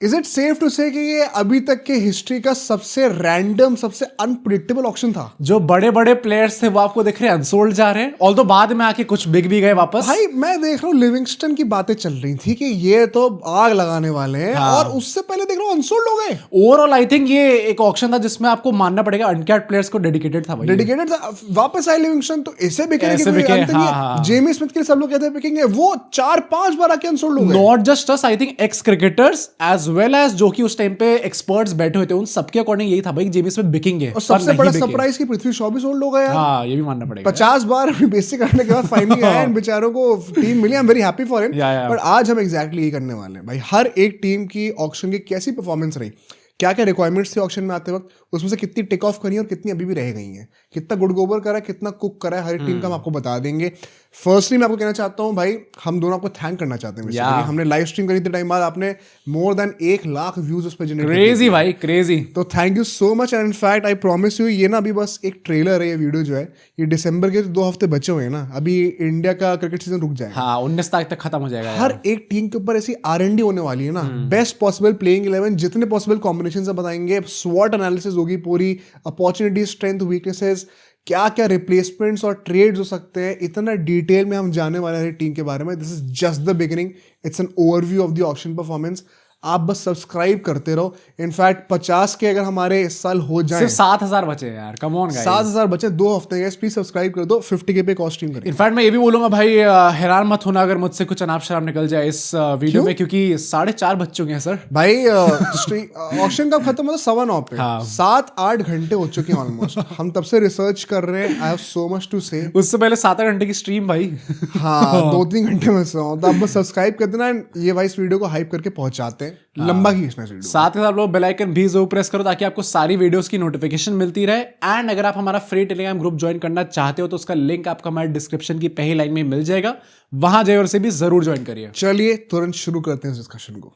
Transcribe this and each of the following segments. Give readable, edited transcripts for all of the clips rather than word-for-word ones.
Is it safe to से कि ये अभी तक के हिस्ट्री का सबसे रैंडम, सबसे अनप्रिडिक्टेबल ऑक्शन था? जो बड़े बड़े प्लेयर्स थे वो आपको दिख रहे हैं अनसोल्ड जा रहे हैं, ऑल्दो बाद में आके कुछ बिक भी गए वापस। भाई मैं देख रहा हूँ लिविंगस्टन की बातें चल रही थी कि ये तो आग लगाने वाले हैं, हाँ। और उससे पहले देख रहा हूँ अनसोल्ड हो गए। ओवरऑल आई थिंक ये एक ऑक्शन था जिसमें आपको मानना पड़ेगा अनकैप्ड प्लेयर्स को डेडिकेटेड था भाई। डेडिकेटेड था, वापस आए लिविंगस्टन तो ऐसे बिके कि ऐसे कोई बिके, अंत नहीं हाँ, है। हाँ। जेमी स्मिथ के लिए सब लोग कहते हैं बिकेंगे, वो 4-5 बार आके अनसोल्ड हो गए। Not just us, I think ex cricketers as well as जो कि उस टाइम पे एक्सपर्ट्स बैठे हुए थे, उन सबके अकॉर्डिंग यही था भाई जेमी स्मिथ बिकेंगे। और सबसे बड़ा सरप्राइज की पृथ्वी शॉ भी सोल्ड हो गया। हाँ ये भी मानना पड़ेगा। 50 बार बेसिक करने के बाद फाइनली आए एंड बेचारों को टीम मिली। I am very happy for him. But आज हम एग्जैक्टली यही करने वाले हैं भाई। हर एक टीम की ऑक्शन की कैसी परफॉर्मेंस रही, क्या क्या रिक्वायरमेंट्स थी ऑक्शन में आते वक्त, उसमें से कितनी टेक ऑफ करी और कितनी अभी भी रह गई हैं, कितना गुड गोबर करा है, कितना कुक करा है, हर एक टीम का हम आपको बता देंगे। फर्स्टली मैं आपको कहना चाहता हूं भाई, हम दोनों आपको थैंक करना चाहते हैं। हमने लाइव स्ट्रीम करी थी टाइम बाद, आपने मोर देन 1 लाख व्यूज उस पर जनरेट किए। क्रेजी भाई, क्रेजी। तो thank you so much. And in fact I promise you, ये ना अभी बस एक ट्रेलर है, ये वीडियो जो है ये दिसंबर के 2 हफ्ते बचे हुए हैं ना, अभी इंडिया का क्रिकेट सीजन रुक जाएगा। हाँ 19 तारीख तक खत्म हो जाएगा। हर एक टीम के ऊपर ऐसी R&D होने वाली है ना, बेस्ट पॉसिबल प्लेइंग 11, जितने पॉसिबल कॉम्बिनेशन से बताएंगे, स्वॉट एनालिसिस होगी पूरी, अपॉर्चुनिटी, स्ट्रेंथ, वीकनेसेस, क्या क्या रिप्लेसमेंट्स और ट्रेड्स हो सकते हैं, इतना डिटेल में हम जाने वाले हैं टीम के बारे में। This is just the beginning, it's an overview of the auction performance. आप बस सब्सक्राइब करते रहो। इनफैक्ट 50 के अगर हमारे इस साल हो जाए, सिर्फ 7,000 बचे हैं यार, कम ऑन गाइस। 7,000 बचे, 2 हफ्ते गए, प्लीज सब्सक्राइब कर दो। 50K पे कॉस्टिंग करें। इनफैक्ट मैं ये भी बोलूंगा भाई, हैरान मत होना अगर मुझसे कुछ अनाप शराब निकल जाए इस वीडियो में, क्योंकि 4:30 बज चुके हैं सर भाई। ऑक्शन कब खत्म होता? 9:15 पे। 7-8 घंटे हो चुके हैं ऑलमोस्ट। हम तब से रिसर्च कर रहे हैं। I have so much to say. उससे पहले 7-8 घंटे की स्ट्रीम भाई। हाँ 2-3 घंटे में सो, तो आप बस सब्सक्राइब कर देना। ये भाई इस वीडियो को हाइप करके पहुंचाते हैं, लंबा खींचना है वीडियो। साथ ही साथ लोग बेल आइकन भी जरूर प्रेस करो ताकि आपको सारी वीडियोस की नोटिफिकेशन मिलती रहे। एंड अगर आप हमारा फ्री टेलीग्राम ग्रुप ज्वाइन करना चाहते हो तो उसका लिंक आपको हमारे डिस्क्रिप्शन की पहली लाइन में मिल जाएगा, वहां जाइए और उसे भी जरूर ज्वाइन करिए। चलिए तुरंत शुरू करते हैं इस डिस्कशन को।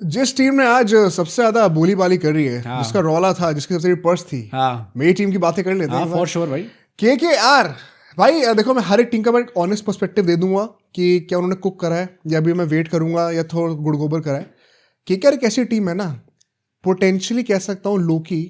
जिस टीम ने आज सबसे ज्यादा बोलीबाली कर रही है, जिसका रौला था, जिसकी सबसे बड़ी पर्स थी, मेरी टीम की बातें कर लेते हैं। फॉर श्योर भाई। KKR भाई, देखो मैं हर एक टीम का मैं एक ऑनेस्ट पर्सपेक्टिव दे दूंगा कि क्या उन्होंने कुक करा है या अभी मैं वेट करूंगा या थोड़ा गुड़ गोबर करा है। KKR एक ऐसी टीम है ना, पोटेंशियली कह सकता हूँ लो की,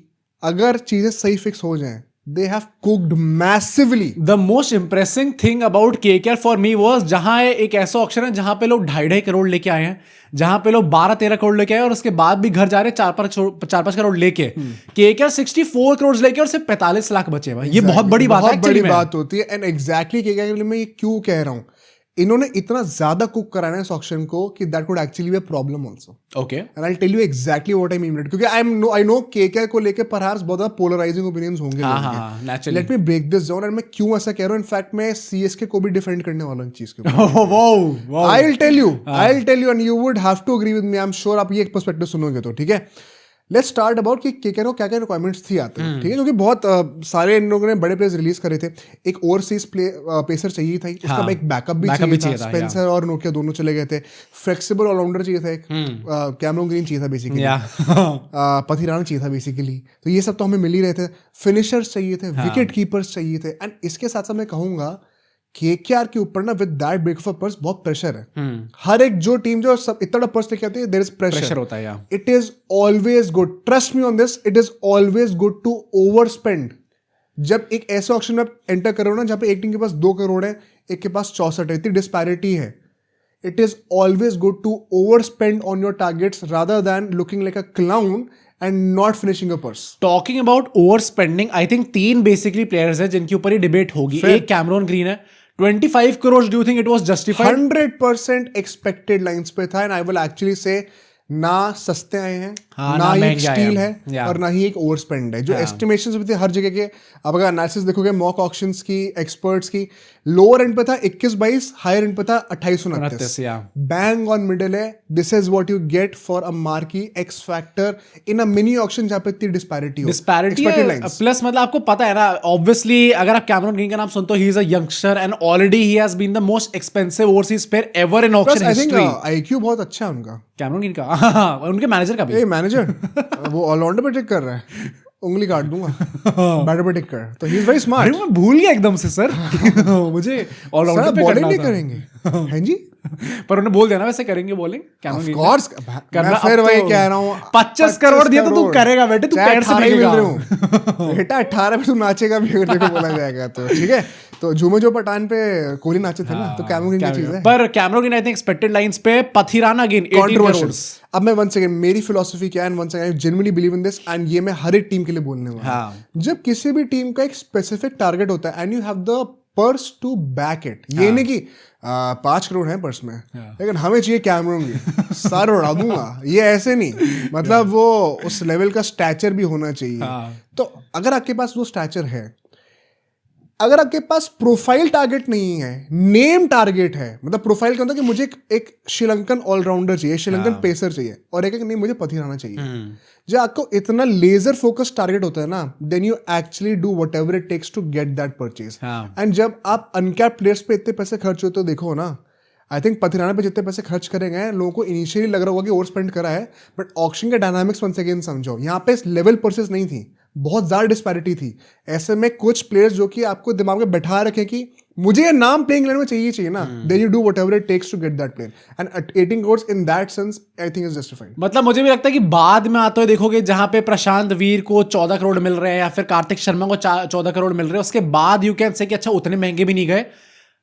अगर चीजें सही फिक्स हो जाएं, they have cooked massively. The most impressive thing about KKR for me was जहां एक ऐसा ऑक्शन है जहां पे लोग 2.5 करोड़ लेके आए हैं, जहां पे लोग 12-13 करोड़ लेके आए और उसके बाद भी घर जा रहे 4-5 करोड़ लेके। KKR 64 करोड़ लेके और सिर्फ 45 लाख बचे हैं। ये बहुत बड़ी बात है, बहुत बड़ी बात होती है। एंड एग्जैक्टली KKR के लिए मैं ये क्यों कह रहा हूँ, इन्होंने इतना ज्यादा कुक कराना है इस ऑक्शन को कि that could actually be a problem also. Okay, and I tell you exactly what I mean, क्योंकि आई नो KKR को लेके परहैप्स बहुत ज्यादा पोलराइजिंग ओपिनियंस होंगे। Naturally. Let me break this down. And मैं क्यों ऐसा कह रहा हूँ, इनफैक्ट मैं CSK को भी डिफेंड करने वाला हूँ चीज के ऊपर। I will tell you and you would have to agree with me. I am sure आप ये एक पर्सपेक्टिव सुनोगे तो ठीक है। लेट्स स्टार्ट अबाउट कि KKR को क्या क्या रिक्वायरमेंट्स थी आते हैं, ठीक है, क्योंकि बहुत सारे इन लोगों ने बड़े प्लेयर्स रिलीज करे थे। एक ओवरसीज पेसर चाहिए था, उसका एक बैकअप भी चाहिए था। स्पेंसर और नोकिया दोनों चले गए थे। फ्लेक्सिबल ऑलराउंडर चाहिए था, एक कैमरन ग्रीन चाहिए था बेसिकली, पथी राणा चाहिए था बेसिकली। तो ये सब तो हमें मिल ही रहे थे। फिनिशर्स चाहिए थे, विकेट कीपर्स चाहिए थे। एंड इसके साथ साथ मैं कहूंगा KKR के ऊपर ना with that big of a purse बहुत प्रेशर है। हर एक जो टीम जो सब इतना बड़ा पर्स लेके आती है, देयर इज प्रेशर होता है। It is always good, trust me on this, it is always good to overspend. जब एक ऐसे ऑक्शन में आप एंटर कर रहे हो ना जहाँ पे एक टीम के पास 2 करोड़ है, एक के पास 64 है, इतनी डिस्पैरिटी है, it is always good to overspend on your targets rather than looking like a clown and not finishing a purse. Talking about overspending, I think 3 basically players हैं जिनके ऊपर ही डिबेट होगी। एक कैमरन ग्रीन है, 25 crores. Do you think it was justified? 100% expected lines पे था, and I will actually say ना सस्ते आए हैं, ना ही एक स्टील है और ना ही एक ओवर स्पेंड है। जो एस्टिमेशंस भी थे हर जगह के, अब अगर एनालिसिस देखोगे मॉक ऑक्शंस की, एक्सपर्ट्स की, लोअर एंड पे था 21-22, हायर एंड पे था 28-29। बैंग ऑन मिडिल है। This is what you get for a marquee x factor in a mini auction जहां पे इतनी डिस्पैरिटी प्लस मतलब आपको पता है ना, ऑब्वियसली अगर आप कैमरन ग्रीन का नाम सुनते हो, he is a youngster and already he has been the most expensive overseas player ever in auction history. IQ बहुत अच्छा है उनका, कैमरन ग्रीन का, उनके मैनेजर का भी। मैनेजर वो ऑलराउंडर पे टेक कर रहा है। उंगली काट दूंगा बैटर पे टिक कर। तो ही इज वेरी स्मार्ट। अरे मैं भूल गया एकदम से सर मुझे ऑलराउंडर पे बॉलिंग करना नहीं था। करेंगे हैं जी? पर उन्हें बोल देना वैसे करेंगे बॉलिंग ऑफ कोर्स करना। मैं फिर वही कह रहा हूँ 25 करोड़ दिए तो तू करेगा बेटे, तू पैर से मिल फेंकेगा। रहे हूँ बेटा 18 में तू नाचेगा भी अगर तेरे को बोला जाएगा तो ठीक है। तो झूमे जो पठान पे कोहली नाचे थे ना, तो कैमरो किंग की चीज है। पर कैमरो king I think expected lines पे पथिराना अगेन 18 करोड़। अब मैं वन सेकंड, मेरी फिलोसफी क्या है, one second, I genuinely believe in this and ये मैं हर एक टीम के लिए बोलने वाला हूं। जब किसी भी टीम का एक स्पेसिफिक टारगेट होता है and you have the purse to back it, ये नहीं कि 5 करोड़ है पर्स में लेकिन हमें चाहिए कैमरों की सर उड़ा दूंगा, ये ऐसे नहीं। मतलब वो उस लेवल का स्टैचर भी होना चाहिए। तो अगर आपके पास वो स्टैचर है, अगर आपके पास प्रोफाइल टारगेट नहीं है, नेम टारगेट है, मतलब प्रोफाइल क्या होता है कि मुझे एक श्रीलंकन ऑलराउंडर चाहिए, श्रीलंकन पेसर चाहिए, और एक नहीं मुझे पथिराना चाहिए। जब आपको इतना लेजर फोकस टारगेट होता है ना, then you actually do whatever it takes to get that purchase. And जब आप अनकैप्ड प्लेयर्स पे इतने पैसे खर्च होते हो, देखो ना, आई थिंक पथिराना पे जितने पैसे खर्च करे गए, लोगों को इनिशियली लग रहा होगा कि ओवर स्पेंड करा है, बट ऑक्शन के डायनामिक्स वन सेकेंड समझो, यहाँ पे लेवल परचेज नहीं थी, बहुत ज्यादा डिस्पैरिटी थी। ऐसे में कुछ प्लेयर्स जो कि आपको दिमाग में बैठा रखे कि मुझे ये नाम प्लेइंग इलेवन में चाहिए ना, then you do whatever it takes to get that player, and 18 crore in that sense I think is justified. मतलब मुझे भी लगता है कि बाद में आते हुए देखोगे जहां पे प्रशांत वीर को 14 करोड़ मिल रहे हैं या फिर कार्तिक शर्मा को 14 करोड़ मिल रहे हैं, उसके बाद यू कैन से कि अच्छा उतने महंगे भी नहीं गए।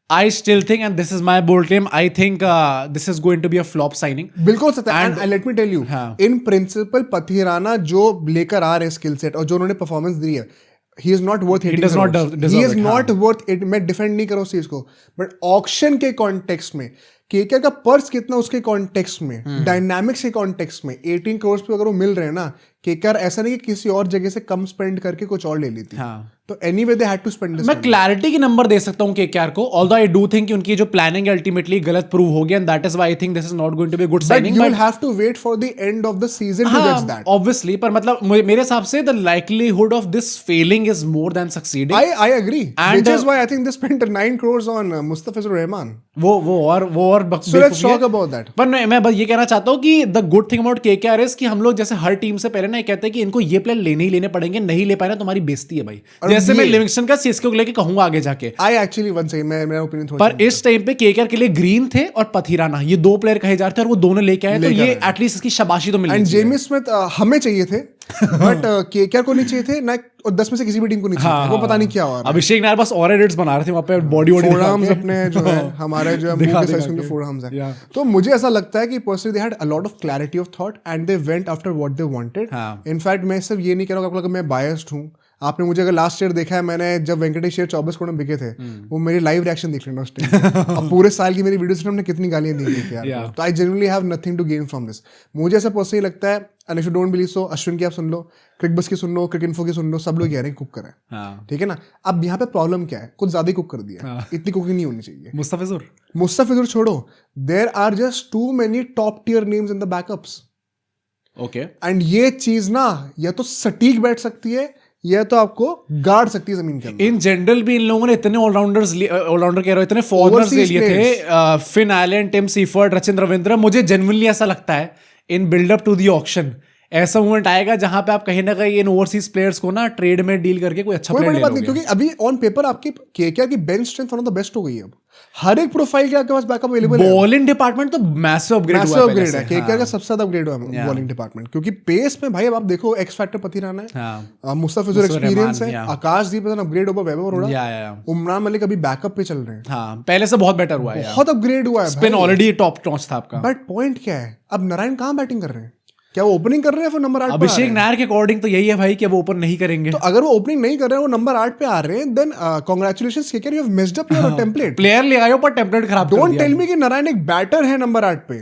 I still think, and this is my bold claim, I think this is going to be a flop signing. बिल्कुल सत्य। And let me tell you, in principle Pathirana जो लेकर आ रहे स्किल सेट और जो उन्होंने परफॉर्मेंस दी है, he is not worth 18 crores. He is not worth it. मैं डिफेंड नहीं कर रहा उस चीज को, बट ऑक्शन के कॉन्टेक्स्ट में केकेआर का पर्स कितना, उसके कॉन्टेक्स्ट में, डायनामिक्स के कॉन्टेक्स्ट में 18 करोड़ पे अगर वो मिल रहे हैं ना, केकेआर ऐसा नहीं कि किसी और जगह से कम स्पेंड करके कुछ और ले ली थी। तो anyway they had to spend this. मैं क्लैरिटी की नंबर दे सकता हूं केकेआर को, ऑल्दो आई डू थिंक उनकी जो प्लानिंग अल्टीमेटली गलत प्रूव हो गया, and that is why I think this is not going to be good signing. You will have to wait for the end of the season to get that, obviously. पर मतलब मेरे हिसाब से the likelihood of this failing is more than succeeding. I agree, which is why I think they spent 9 crores on Mustafizur Rahman. वो और So let's talk about that. पर मैं बस ये कहना चाहता हूँ कि the good thing about KKR is कि हम लोग जैसे हर टीम से पहले ना ये कहते हैं कि इनको ये प्लेयर लेने ही लेने पड़ेंगे, नहीं ले पाए ना तुम्हारी बेइज्जती है भाई। जैसे मैं लिविंगस्टन का सीएसके को लेके कहूंगा आगे जाके। आई एक्चुअली वन सेकंड, मेरा ओपिनियन थोड़ा, पर इस टाइम पे केकेआर के लिए ग्रीन थे और पथिराना, ये 2 प्लेयर कहे जा रहे थे और वो दोनों लेके आए, तो ये एटलीस्ट इसकी शाबाशी तो मिली। एंड जेमी स्मिथ हमें चाहिए थे बट केकेआर को नहीं चाहिए थे ना, और 10 में से किसी भी टीम को नहीं चाहिए। वो पता नहीं क्या हुआ। अभिषेक नायर बस और एडिट्स बना रहे थे वहां पे, बॉडी फोरआर्म्स अपने जो है हमारे जो मुंह के साइज के फोरआर्म्स है। तो मुझे ऐसा लगता है कि personally they had a lot of clarity of thought and they went after what they wanted. In fact मैं सिर्फ ये नहीं कह रहा हूं कि मैं बायस्ड हूं। आपने मुझे अगर लास्ट ईयर देखा है, मैंने जब वेंकटेश शेयर 24 करोड़ में बिके थे, वो मेरी लाइव रिएक्शन देख लेना उस टाइम। अब पूरे साल की मेरी वीडियोस में हमने कितनी गालियां दी थी यार। तो I genuinely have nothing to gain from this. मुझे ऐसा पर्सनली लगता है, and if you don't believe so, Ashwin की आप सुन लो, क्रिकबस की सुन लो, क्रिकइन्फो की सुन लो, सब लोग कह रहे हैं कुक करें, ठीक है ना। अब यहाँ पे प्रॉब्लम क्या है, कुछ ज्यादा ही कुक कर दिया, इतनी कुकिंग नहीं होनी चाहिए। मुस्तफिजुर छोड़ो, there are just too many top tier names in the backups. Okay, and ये चीज ना या तो सटीक बैठ सकती है या तो आपको गाड़ सकती है जमीन के अंदर। इन जनरल भी इन लोगों ने इतने ऑलराउंडर कह रहे हो, इतने फॉरनर्स ले लिए थे, Finn Allen, Tim Seifert, Rachin Ravindra. मुझे जेन्युइनली ऐसा लगता है in buildup to the auction ऐसा मोमेंट आएगा जहां पे आप कहीं ना कहीं इन ओवरसीज प्लेयर्स को ना ट्रेड में डील करके कोई अच्छा प्लेयर ले लोगे। क्योंकि अभी ऑन पेपर आपकी केकेआर की bench strength one of the best हो गई है। अब हर एक प्रोफाइल के आपके पास बैकअप अवेलेबल है। बॉलिंग डिपार्टमेंट तो मैसिव अपग्रेड है। केकेआर का सबसे ज्यादा अपग्रेड हुआ है बॉलिंग डिपार्टमेंट, क्योंकि पेस में भाई अब आप देखो एक्स फैक्टर पथिराना है, मुस्तफिजुर एक्सपीरियंस है, आकाशदीप अपग्रेड ओवर वैभव अरोड़ा, उमरान मलिक अभी बैकअप पे चल रहे हैं। पहले से बहुत बेटर हुआ है, बहुत अपग्रेड हुआ है। स्पिन ऑलरेडी टॉप नॉच था आपका। बट पॉइंट क्या है, अब नारायण कहां बैटिंग कर रहे हैं? क्या वो ओपनिंग कर रहे हैं फिर नंबर 8 पे? अभिषेक नायर के अकॉर्डिंग तो यही है भाई कि वो ओपन नहीं करेंगे। तो अगर वो ओपनिंग नहीं कर रहे हैं, वो नंबर 8 पे आ रहे हैं, then congratulations KKR, you have missed up your template. Player ले आयो पर टेम्पलेट खराब कर दिया। डोंट टेल मी कि नारायण एक बैटर है नंबर 8 पे।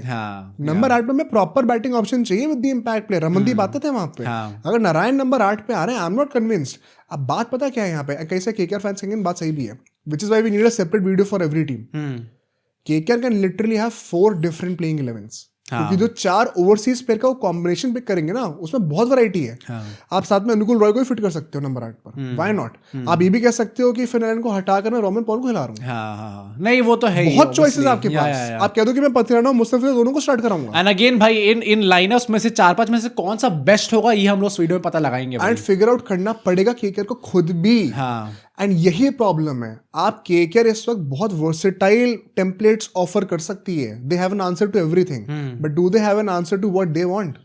नंबर 8 पे मैं प्रॉपर बैटिंग ऑप्शन चाहिए with the impact player. Ramandeep आते थे वहां पे। अगर नारायण नंबर 8 पे आ रहे हैं, आई एम नॉट कन्विंस्ड। अब बात पता क्या है यहाँ पे, कैसे केकेआर फैंस की बात सही भी है, which is why we need a separate video for every team. KKR can literally have 4 different playing 11s। क्योंकि जो 4 ओवरसीज प्लेयर का वो कॉम्बिनेशन पिक करेंगे ना, उसमें बहुत वैरायटी है। आप साथ में अनुकुल रॉय को भी फिट कर सकते हो नंबर 8 पर, व्हाई नॉट। आप ये भी कह सकते हो कि फिनलैंड को हटाकर मैं रोमन पॉल को हिला रहा हूँ। नहीं वो तो है, बहुत चॉइसेस आपके पास। आप कह दो कि मैं पथिराना और मुस्तफिज दोनों को स्टार्ट कराऊंगा। एंड अगेन भाई इन लाइनअप्स में से 4-5 में से कौन सा बेस्ट होगा ये हम लोग वीडियो में पता लगाएंगे एंड फिगर आउट करना पड़ेगा केकेआर को खुद भी। एंड यही प्रॉब्लम है, आप केकेआर इस वक्त बहुत वर्सेटाइल टेम्पलेट्स ऑफर कर सकती है। They have an answer to everything, but do they have an answer to what they want?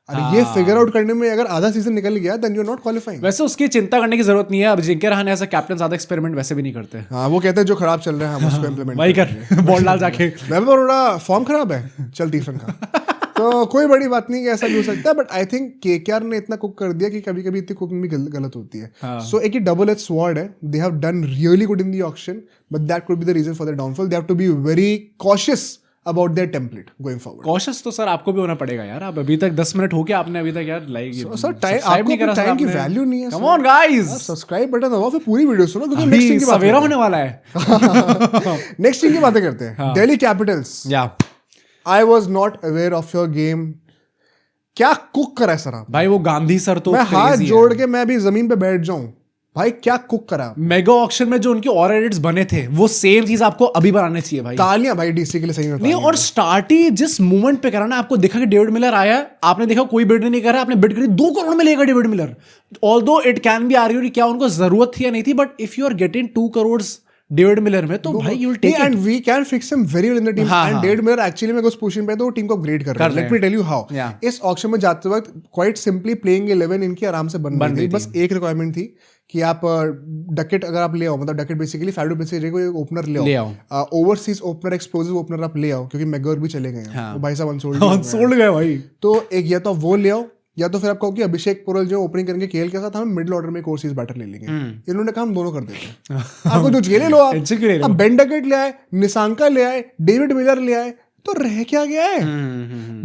अरे ये फिगर आउट करने में अगर आधा सीजन निकल गया then you are not qualifying. वैसे उसकी चिंता करने की जरूरत नहीं है, अब अजिंक्य रहाणे ऐसा कैप्टन ज्यादा एक्सपेरिमेंट वैसे भी नहीं करते। हाँ, वो कहते हैं जो खराब चल रहा है हम उसको इंप्लीमेंट वही कर बॉल डाल जाके। मैं थोड़ा फॉर्म खराब है, चल तीसरा का तो कोई बड़ी बात नहीं कि ऐसा भी हो सकता है। बट आई थिंक केकेआर ने इतना कुक कर दिया कि कभी कभी इतनी कुकिंग भी गलत होती है। सो एक ही डबल एज स्वॉर्ड है। They have done really good in the auction, but that could be the reason for the downfall. They have to be very cautious about their template going forward. Cautious तो sir आपको भी होना पड़ेगा यार। आप अभी तक 10 मिनट हो गया, आपने अभी तक यार लाइक सर टाइम की वैल्यू नहीं है। कम ऑन गाइस, सब्सक्राइब बटन दबाओ फिर पूरी वीडियो सुनो, क्योंकि नेक्स्ट टीम की सवेरा होने वाला है। नेक्स्ट टीम की बातें करते हैं। Delhi Capitals. I was not aware of your game। क्या कुक करा है सर आप भाई। वो गांधी सर तो मैं हाथ जोड़ के मैं भी जमीन पे बैठ जाऊं भाई, क्या कुक करा। मेगा ऑक्शन में जो उनके और एडिट्स बने थे वो सेम चीज आपको अभी बनाने चाहिए भाई। तालियां भाई डीसी के लिए, सही में नहीं। और स्टार्ट ही जिस मूवमेंट पे करा ना, आपको देखा कि डेविड मिलर आया, आपने देखा कोई बिड नहीं कर रहा, आपने बिड करी 2 करोड़ में लेगा David Miller. Although it can be argued क्या उनको जरूरत थी या नहीं थी, but if you are getting 2 crore David Miller में तो भाई you will take it and we can fix him very well in the team. And David Miller actually में उस पोजीशन पे तो वो टीम को अपग्रेड कर रहा है। Let me tell you how. इस ऑक्शन में जाते वक्त क्वाइट सिंपली प्लेइंग 11 इनकी आराम से बन गई। बस एक रिक्वायरमेंट थी कि आप डकेट अगर आप ले आओ, मतलब डकेट बेसिकली फैडो बेसिकली को ओपनर ले आओ, ओवरसीज ओपनर, एक्सप्लोसिव ओपनर आप ले आओ, क्योंकि मैगोर भी चले गए हैं। वो भाई साहब अनसोल्ड गए भाई। तो एक या तो वो ले आओ, या तो फिर आप कहो कि अभिषेक पुरल जो ओपनिंग करेंगे केएल के साथ, हम मिडिल ऑर्डर में एक ओवरसीज बैटर ले लेंगे। इन्होंने कहा हम दोनों कर देते हैं। आपको जो ले लो आप बेन डकेट ले आए, निशांका ले आए, डेविड मिलर ले आए, तो रह क्या गया है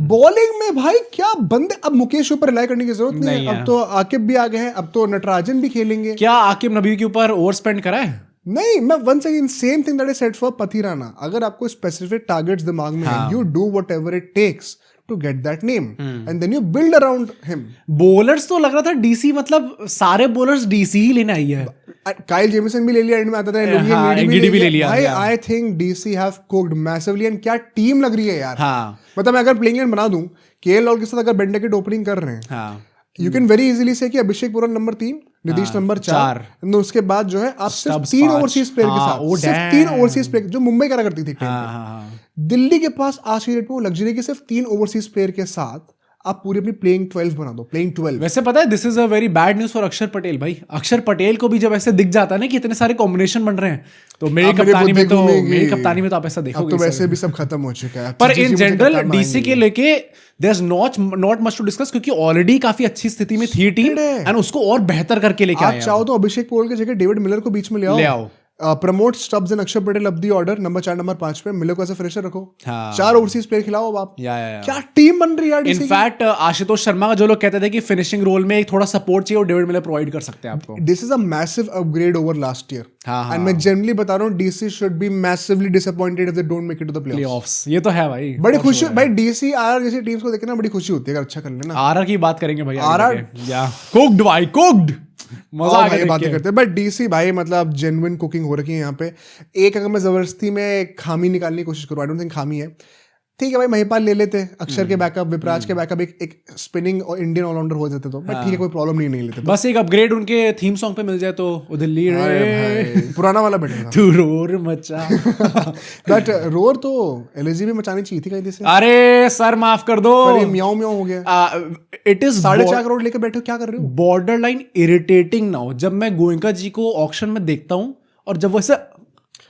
बॉलिंग में भाई? क्या बंदे। अब मुकेश ऊपर रिलाई करने की जरूरत नहीं है। अब तो आकिब भी आ गए हैं, अब तो नटराजन भी खेलेंगे। क्या आकिब नबी के ऊपर ओवर स्पेंड करा है? नहीं, मैं once again same thing that is said for Pathirana. अगर आपको स्पेसिफिक टारगेट्स दिमाग में है, you do whatever it takes to get that name and then you build around him। Bowlers तो लग रहा था डीसी, मतलब सारे बॉलर्स डीसी ही लेने आई है। काइल जेमिसन भी ले लिया एंड में आता था, एंगिडी भी ले लिया भाई। I think DC have cooked massively. And क्या टीम लग रही है यार। मतलब मैं अगर प्लेइंग बना दूं केएल राहुल के साथ, अगर बेन डकेट ओपनिंग कर रहे हैं, यू कैन वेरी इजीली से कि अभिषेक पुरल नंबर 3, नीतीश नंबर 4, उसके बाद जो है आप सिर्फ 3 ओवरसीज प्लेयर के साथ, सिर्फ 3 ओवरसीज प्लेयर, जो मुंबई करा करती थी। दिल्ली के पास आज की डेट में वो लग्जरी के सिर्फ 3 ओवरसीज प्लेयर के साथ आप पूरी अपनी प्लेइंग 12 बना दो, प्लेइंग 12। वैसे पता है this is a very bad news for अक्षर पटेल भाई। अक्षर पटेल को भी जब ऐसे दिख जाता है ना कि इतने सारे कॉम्बिनेशन बन रहे हैं, तो मेरी कप्तानी में तो आप ऐसा देखोगे। अब तो वैसे भी सब खत्म हो चुका है। पर इन जनरल डीसी के लेके there is not much to discuss, क्योंकि ऑलरेडी काफी अच्छी स्थिति में थी टीम एंड उसको और बेहतर करके लेके आए। आप चाहो तो अभिषेक पुरल की जगह डेविड मिलर को बीच में ले आओ। प्रमोट स्टब्स एंड अक्षर पटेल अब दी ऑर्डर नंबर 4 नंबर 5 पे। मिलर को ऐसे फ्रेशर रखो। 4 ओवरसीज प्लेयर खिलाओ अब आप। क्या टीम बन रही है यार। इनफैक्ट आशुतोष शर्मा का जो लोग कहते थे कि फिनिशिंग रोल में एक थोड़ा सपोर्ट चाहिए, और डेविड मिलर प्रोवाइड कर सकते हैं आपको। This is a massive upgrade over last year. And मैं जनरली बता रहा हूं DC should be massively disappointed if they don't make it to the playoffs. ये तो है भाई। बड़ी खुशी भाई, डीसी आरआर जैसी टीम्स को देखना बड़ी खुशी होती है अगर अच्छा कर लेना। आरआर की बात करेंगे भाई। आरआर कुक्ड भाई, कुक्ड मजा आ गया बातें करते हैं। बट डीसी भाई मतलब जेन्युइन कुकिंग हो रखी है यहाँ पे। एक अगर मैं जबरदस्ती में खामी निकालने की कोशिश करूँ, आई डोंट थिंक खामी है। ठीक है भाई, महिपाल ले लेते, अक्षर के बैकअप, विपराज के बैकअप, एक स्पिनिंग और इंडियन ऑलराउंडर हो जाते तो बट ठीक है, कोई प्रॉब्लम नहीं लेते। बस एक अपग्रेड उनके थीम सॉन्ग पे मिल जाए तो दिल्ली पुराना वाला बेटर तू रोर मचा। बट रोर तो एलएजी भी मचानी चाहिए थी कहीं से। अरे सर माफ कर दो, म्याऊ म्याऊ हो गया। इट इज 4.5 करोड़ लेके बैठे हो, क्या कर रहे हो? Border line irritating now. जब मैं गोयनका जी को ऑक्शन में देखता हूँ और जब वैसे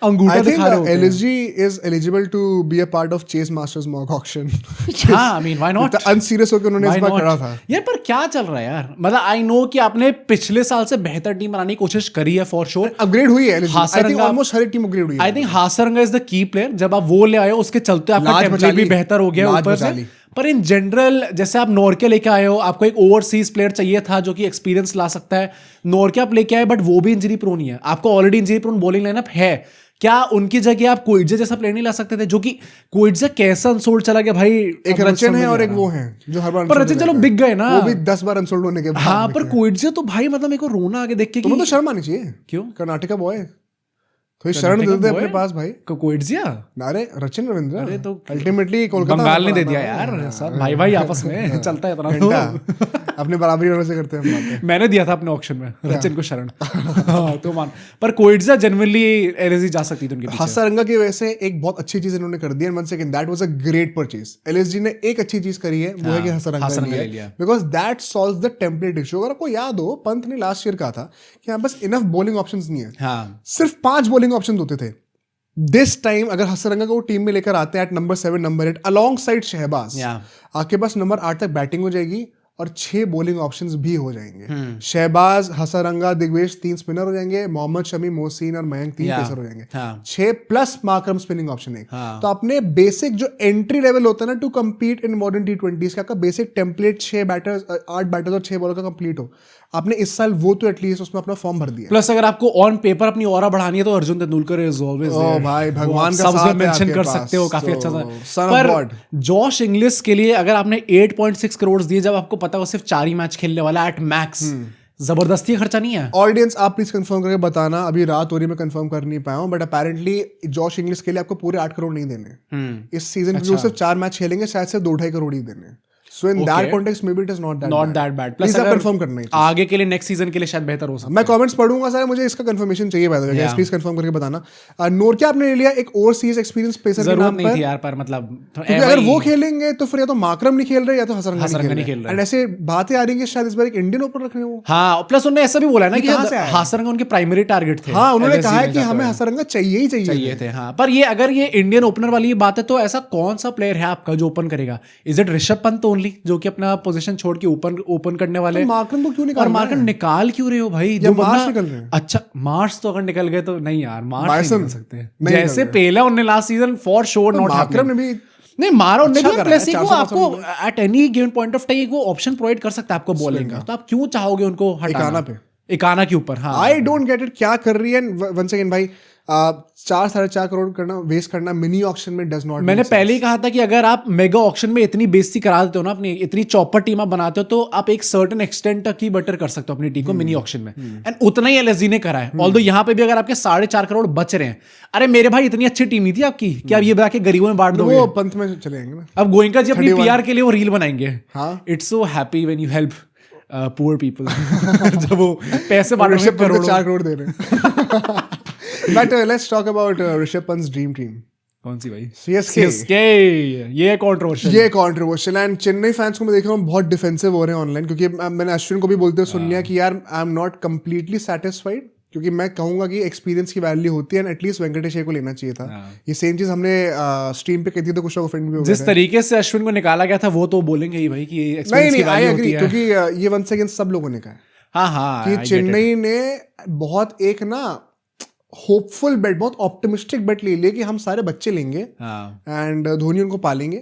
अंगूठा दिखा रहे होते हैं। LSG is eligible to be a part of Chase Masters mock auction। हाँ, I mean, why not? अनसीरियस होकर उन्होंने इस बार करा था यार। पर क्या चल रहा है यार, मतलब आई नो कि आपने पिछले साल से बेहतर टीम बनाने की कोशिश करी है फॉर श्योर। अपग्रेड हुई है LSG। I think almost हर एक टीम अपग्रेड हुई है। I think Hasaranga is the key player. जब आप वो ले आए हो उसके चलते आपका टेम्पलेट भी बेहतर हो गया ऊपर से। पर इन जनरल जैसे आप नॉर्के लेके आए हो, आपको एक ओवरसीज प्लेयर चाहिए था जो कि एक्सपीरियंस ला सकता है। नॉर्के आप लेके आए बट वो भी इंजरी प्रोन ही है। आपको already injury prone bowling lineup है। क्या उनकी जगह आप कोइटजे जैसा प्लेयर नहीं ला सकते थे, जो कि कोइटजे कैसा अनसोल्ड चला गया भाई। एक रचिन है और एक वो है जो हर बार पर रचिन चलो बिक गए ना, वो भी 10 बार अनसोल्ड होने के बाद। हाँ, पर कोइटजे तो भाई मतलब मेरे को रोना आगे देख के तुम्हें तो शर्म आनी चाहिए। क्यों? कर्नाटका बॉय थोड़ी शरण दे दे अपने पास भाई। कोइटजिया, अरे रचिन रविंद्र, अरे तो अल्टीमेटली कोलकाता बंगाल ने दे दिया यार, सब भाई भाई आपस में चलता है इतना तो। अपने बराबरी वालों से करते हैं। मैंने दिया था अपने ऑक्शन में रचिन को शरण। हाँ, तो मान, पर कोइटजिया जनरली एलएसजी जा सकती थी उनके पीछे। हसरंगा की वजह से एक बहुत अच्छी चीज इन्होंने कर दी, and one second that was a great purchase. LSG ने एक अच्छी चीज करी है, वो है कि हसरंगा ले लिया, because that solves the template issue. अगर आपको याद हो, पंत ने लास्ट ईयर कहा था कि यहाँ बस इनफ बॉलिंग ऑप्शंस नहीं है, सिर्फ 5 बॉलिंग ऑप्शन होते थे। दिस टाइम अगर हसरंगा को टीम में लेकर आते हैं at number 7 number 8 alongside Shahbaz, आपके पास नंबर 8 तक बैटिंग हो जाएगी और 6 बॉलिंग ऑप्शंस भी हो जाएंगे। शहबाज, हसरंगा, दिग्वेश 3 स्पिनर हो जाएंगे, मोहम्मद शमी, मोहसिन और मयंक 3 पेसर हो जाएंगे। 6 प्लस मार्करम स्पिनिंग ऑप्शन 1। तो अपने बेसिक जो एंट्री लेवल होता है ना to compete in modern T20s का, आपका बेसिक टेम्पलेट 8 बैटर्स और 6 बॉलर का कंप्लीट हो, आपने इस साल वो तो एटलीस्ट उसमें अपना फॉर्म भर दिया। प्लस अगर आपको ऑन पेपर अपनी ऑरा बढ़ानी है तो Arjun Tendulkar is always there. भाई भगवान का साथ साथ मेंशन कर सकते हो, काफी अच्छा था। पर जॉश इंग्लिश के लिए अगर आपने 8.6 करोड़ दिए, जब आपको पता है वो सिर्फ 4 ही मैच खेलने वाला एट मैक्स, जबरदस्ती खर्चा नहीं है। ऑडियंस आप प्लीज कंफर्म करके बताना, अभी रात हो रही मैं कंफर्म कर नहीं पाया हूं, बट अपेरेंटली जॉश इंग्लिश के लिए आपको पूरे 8 करोड़ नहीं देने इस सीजन, क्योंकि वो सिर्फ 4 मैच खेलेंगे, शायद से 2-2.5 करोड़ ही देने। So in that context maybe it is not that bad. Plus अगर कंफर्म करना है आगे के लिए नेक्स्ट सीजन के लिए शायद बेहतर हो सकता है। मैं कमेंट्स पढ़ूंगा सर, मुझे इसका कंफर्मेशन चाहिए by the way, please confirm करके बताना। नोरकिया आपने ले लिया एक ओवरसीज एक्सपीरियंस पेसर के नाम पर, नहीं थी यार, पर मतलब क्योंकि अगर वो खेलेंगे तो फिर या तो माकरम नहीं खेल रहे या तो हसरंगा नहीं खेल रहे, एंड ऐसे बातें आ रही है शायद इस बार एक इंडियन ओपनर रख रहे हो। हाँ, प्लस उन्होंने ऐसा भी बोला ना कि हसरंगा उनके प्राइमरी टारगेट थे। हाँ, उन्होंने कहा है कि हमें हसरंगा चाहिए ही चाहिए थे। हाँ, पर ये अगर ये इंडियन ओपनर वाली बात है तो ऐसा कौन सा प्लेयर है आपका जो ओपन करेगा? Is it Rishabh Pant only, जो कि अपना पोजीशन छोड़ के ओपन करने वाले? तो मार्करम को क्यों निकाल रहे हैं? मार्करम निकाल क्यों रहे हो भाई? जो मार्च निकल रहे हैं। अच्छा, मार्च तो अगर निकल गए तो नहीं यार, मार्च नहीं निकल सकते। जैसे पहला उन्होंने last season for sure not Markram ने भी नहीं मारा, उन्होंने प्लस को आपको at any given point of time वो ऑप्शन प्रोवाइड कर सकता है आपको बॉलिंग का, तो आप क्यों चाहोगे उनको हटाना? इकाना के ऊपर। हाँ, आई डोंट गेट इट, क्या कर रही है वन सेकंड भाई। 4-4.5 करोड़ करना, वेस्ट करना मिनी ऑक्शन में डज नॉट। मैंने पहले ही कहा था कि अगर आप मेगा ऑक्शन में इतनी बेइज्जती करा देते हो ना, अपनी इतनी चौपर टीम आप बनाते हो, तो आप एक सर्टेन एक्सटेंट तक ही बेटर कर सकते हो अपनी टीम को मिनी ऑक्शन में, एंड उतना ही एलएसजी ने करा है। ऑल्दो यहाँ पे भी अगर आपके 4.5 करोड़ बच रहे हैं, अरे मेरे भाई इतनी अच्छी टीम नहीं थी आपकी कि आप ये बता के गरीबों में बांट दोगे? वो पंथ में चले जाएंगे ना। अब गोइंका जी अपनी पीआर के लिए वो रील बनाएंगे, हाँ, it's so happy when you help poor people. जब वो पैसे बांट रहे हैं, 4 करोड़ दे रहे हैं। But let's talk about Rishabh Pant dream team. कौन सी भाई? सीएसके। ये कंट्रोवर्शियल एंड चेन्नई फैंस को मैं देख रहा हूँ बहुत डिफेंसिव हो रहे हैं ऑनलाइन, क्योंकि मैंने अश्विन को भी बोलते हुए सुन लिया कि यार I am not completely satisfied, क्योंकि मैं कहूंगा कि एक्सपीरियंस की वैल्यू होती है, एंड एटलीस्ट वेंकटेश को लेना चाहिए था। ये सेम चीज हमने स्ट्रीम पे कही थी, तो कुछ लोग फ्रेंड भी हो गए। जिस तरीके से अश्विन को निकाला गया था वो तो बोलेंगे ही भाई कि एक्सपीरियंस की वैल्यू होती है, क्योंकि ये वंस अगेन सब लोगों ने कहा कि चेन्नई ने बहुत एक ना होपफुल बेट, बहुत ऑप्टिमिस्टिक बेट ले लिया कि हम सारे बच्चे लेंगे एंड धोनी उनको पालेंगे,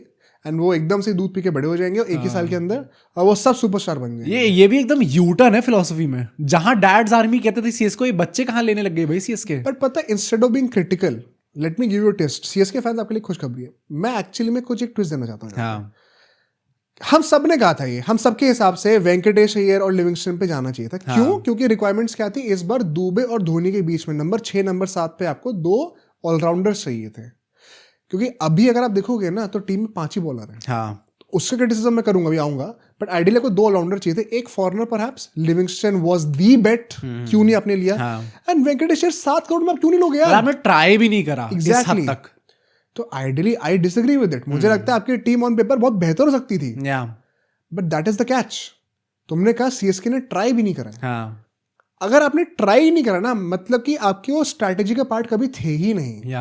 एंड वो एकदम से दूध पी के बड़े हो जाएंगे और एक ही साल के अंदर और वो सब सुपरस्टार बन जाएंगे। ये भी एकदम यूटर्न है फिलॉसफी में, जहां डैड्स आर्मी कहते थे सीएसके, ये बच्चे कहां लेने लग गए भाई सीएसके। बट पता है, instead of being critical, let me give you a test. CSK fans आपके लिए खुशखबरी है, मैं एक्चुअली में कुछ एक ट्विस्ट देना चाहता हूँ। हम सब ने कहा था ये, हम सबके हिसाब से वेंकटेश अय्यर और लिविंगस्टन पे जाना चाहिए था। क्यों? क्योंकि रिक्वायरमेंट्स क्या थी इस बार? दुबे और धोनी के बीच में नंबर 6 नंबर 7 पे आपको 2 ऑलराउंडर्स चाहिए थे, क्योंकि अभी अगर आप देखोगे ना तो टीम में 5 ही बॉलर हैं। हाँ, उसका क्रिटिसिज्म मैं करूंगा, भी आऊंगा, बट आइडियली को 2 ऑलराउंडर चाहिए थे, एक foreigner perhaps. Livingstone was the bet, क्यों नहीं आपने लिया? एंड वेंकटेश 7 करोड़ में आप क्यों नहीं लोगे यार? आपने ट्राई भी नहीं करा इस हद तक। तो ideally I disagree with it. मुझे लगता है आपकी टीम ऑन पेपर बहुत बेहतर हो सकती थी, but that is the catch. तुमने कहा सीएसके ने ट्राई भी नहीं करा। अगर आपने ट्राई नहीं करा ना, मतलब कि आपके वो स्ट्रैटेजी का पार्ट कभी थे ही नहीं,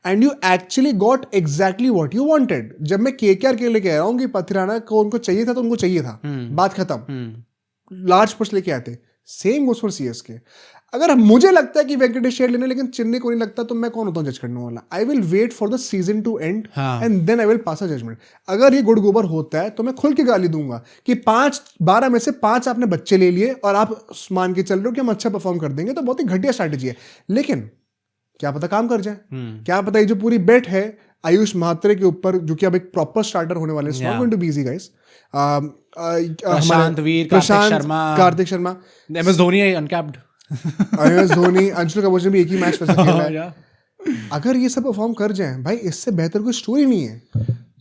and you actually got exactly what you wanted. जब मैं केकेआर के लिए कह रहा हूँ कि पथिराना को उनको चाहिए था तो उनको चाहिए था, बात खत्म, लार्ज पुश लेके आते। Same goes for CSK. अगर मुझे लगता है कि वेंकटेश अय्यर लेने, लेकिन चेन्नई को नहीं लगता, तो मैं कौन होता हूँ जज करने वाला? I will wait for the season to end and then I will pass a judgment. अगर ये गुड गोबर होता है तो मैं खुल के गाली दूंगा कि 12 में से 5 आपने बच्चे ले लिए और आप मान के चल रहे हो कि हम अच्छा परफॉर्म कर देंगे, तो बहुत ही घटिया स्ट्रैटेजी है। लेकिन क्या पता काम कर जाए, क्या पता ये जो पूरी बेट है आयुष महात्रे के ऊपर, जो कि अब एक प्रॉपर स्टार्टर होने वाले हैं, not going to be easy guys. Prashant Veer, Kartik Sharma, MS Dhoni है अनकैप्ड, MS धोनी, अंशुल कपूर ने भी एक ही मैच वैसे खेला है। अगर ये सब परफॉर्म कर जाए भाई, इससे बेहतर कोई स्टोरी नहीं है।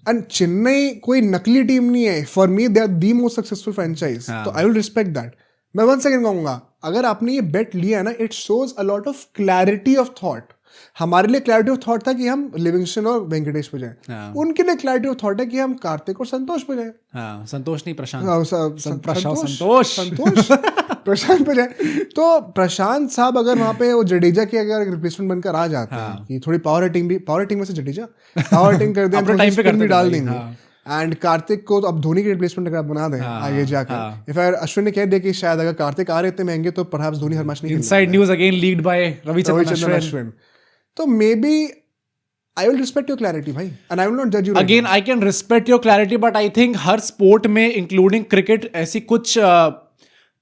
एंड चेन्नई कोई नकली टीम नहीं है, for me they are the most successful franchise, तो आई विल रिस्पेक्ट दैट। मैं 1 सेकंड कहूंगा, अगर आपने ये बेट लिया है ना, it shows a lot of clarity of thought. हमारे लिए क्लैरिटी ऑफ थॉट था कि हम लिविंगस्टन और वेंकटेश पे जाएं, उनके लिए क्लैरिटी ऑफ थॉट है कि हम कार्तिक और संतोष पे जाएं। संतोष नहीं, प्रशांत प्रशांत पे जाए। तो प्रशांत साहब अगर वहां पे वो जडेजा के अगर रिप्लेसमेंट बनकर आ जाते हैं कि थोड़ी पावर टीम में से जडेजा पावर टीम कर दें, टाइम पे भी डाल देंगे, एंड कार्तिक को तो अब धोनी की रिप्लेसमेंट अगर आप बना दें आगे जाकर, इफ अश्विन ने कह दिया कि शायद अगर कार्तिक आ रहे थे महंगे तो परहैप्स धोनी हर मैच नहीं। Inside news again leaked by Ravichandran Ashwin. तो may be I will respect your clarity भाई, and I will not judge you. Again, I can respect your clarity, but I think her sport में including cricket ऐसी कुछ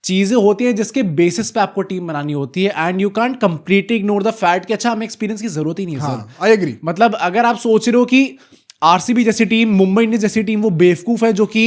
चीजें होती हैं जिसके basis पे आपको टीम बनानी होती है, and you can't completely ignore the fact कि अच्छा हमें एक्सपीरियंस की जरूरत ही नहीं है। हाँ, I agree. मतलब अगर आप सोच रहे हो कि RCB जैसी टीम, मुंबई इंडियंस जैसी टीम वो बेवकूफ है जो कि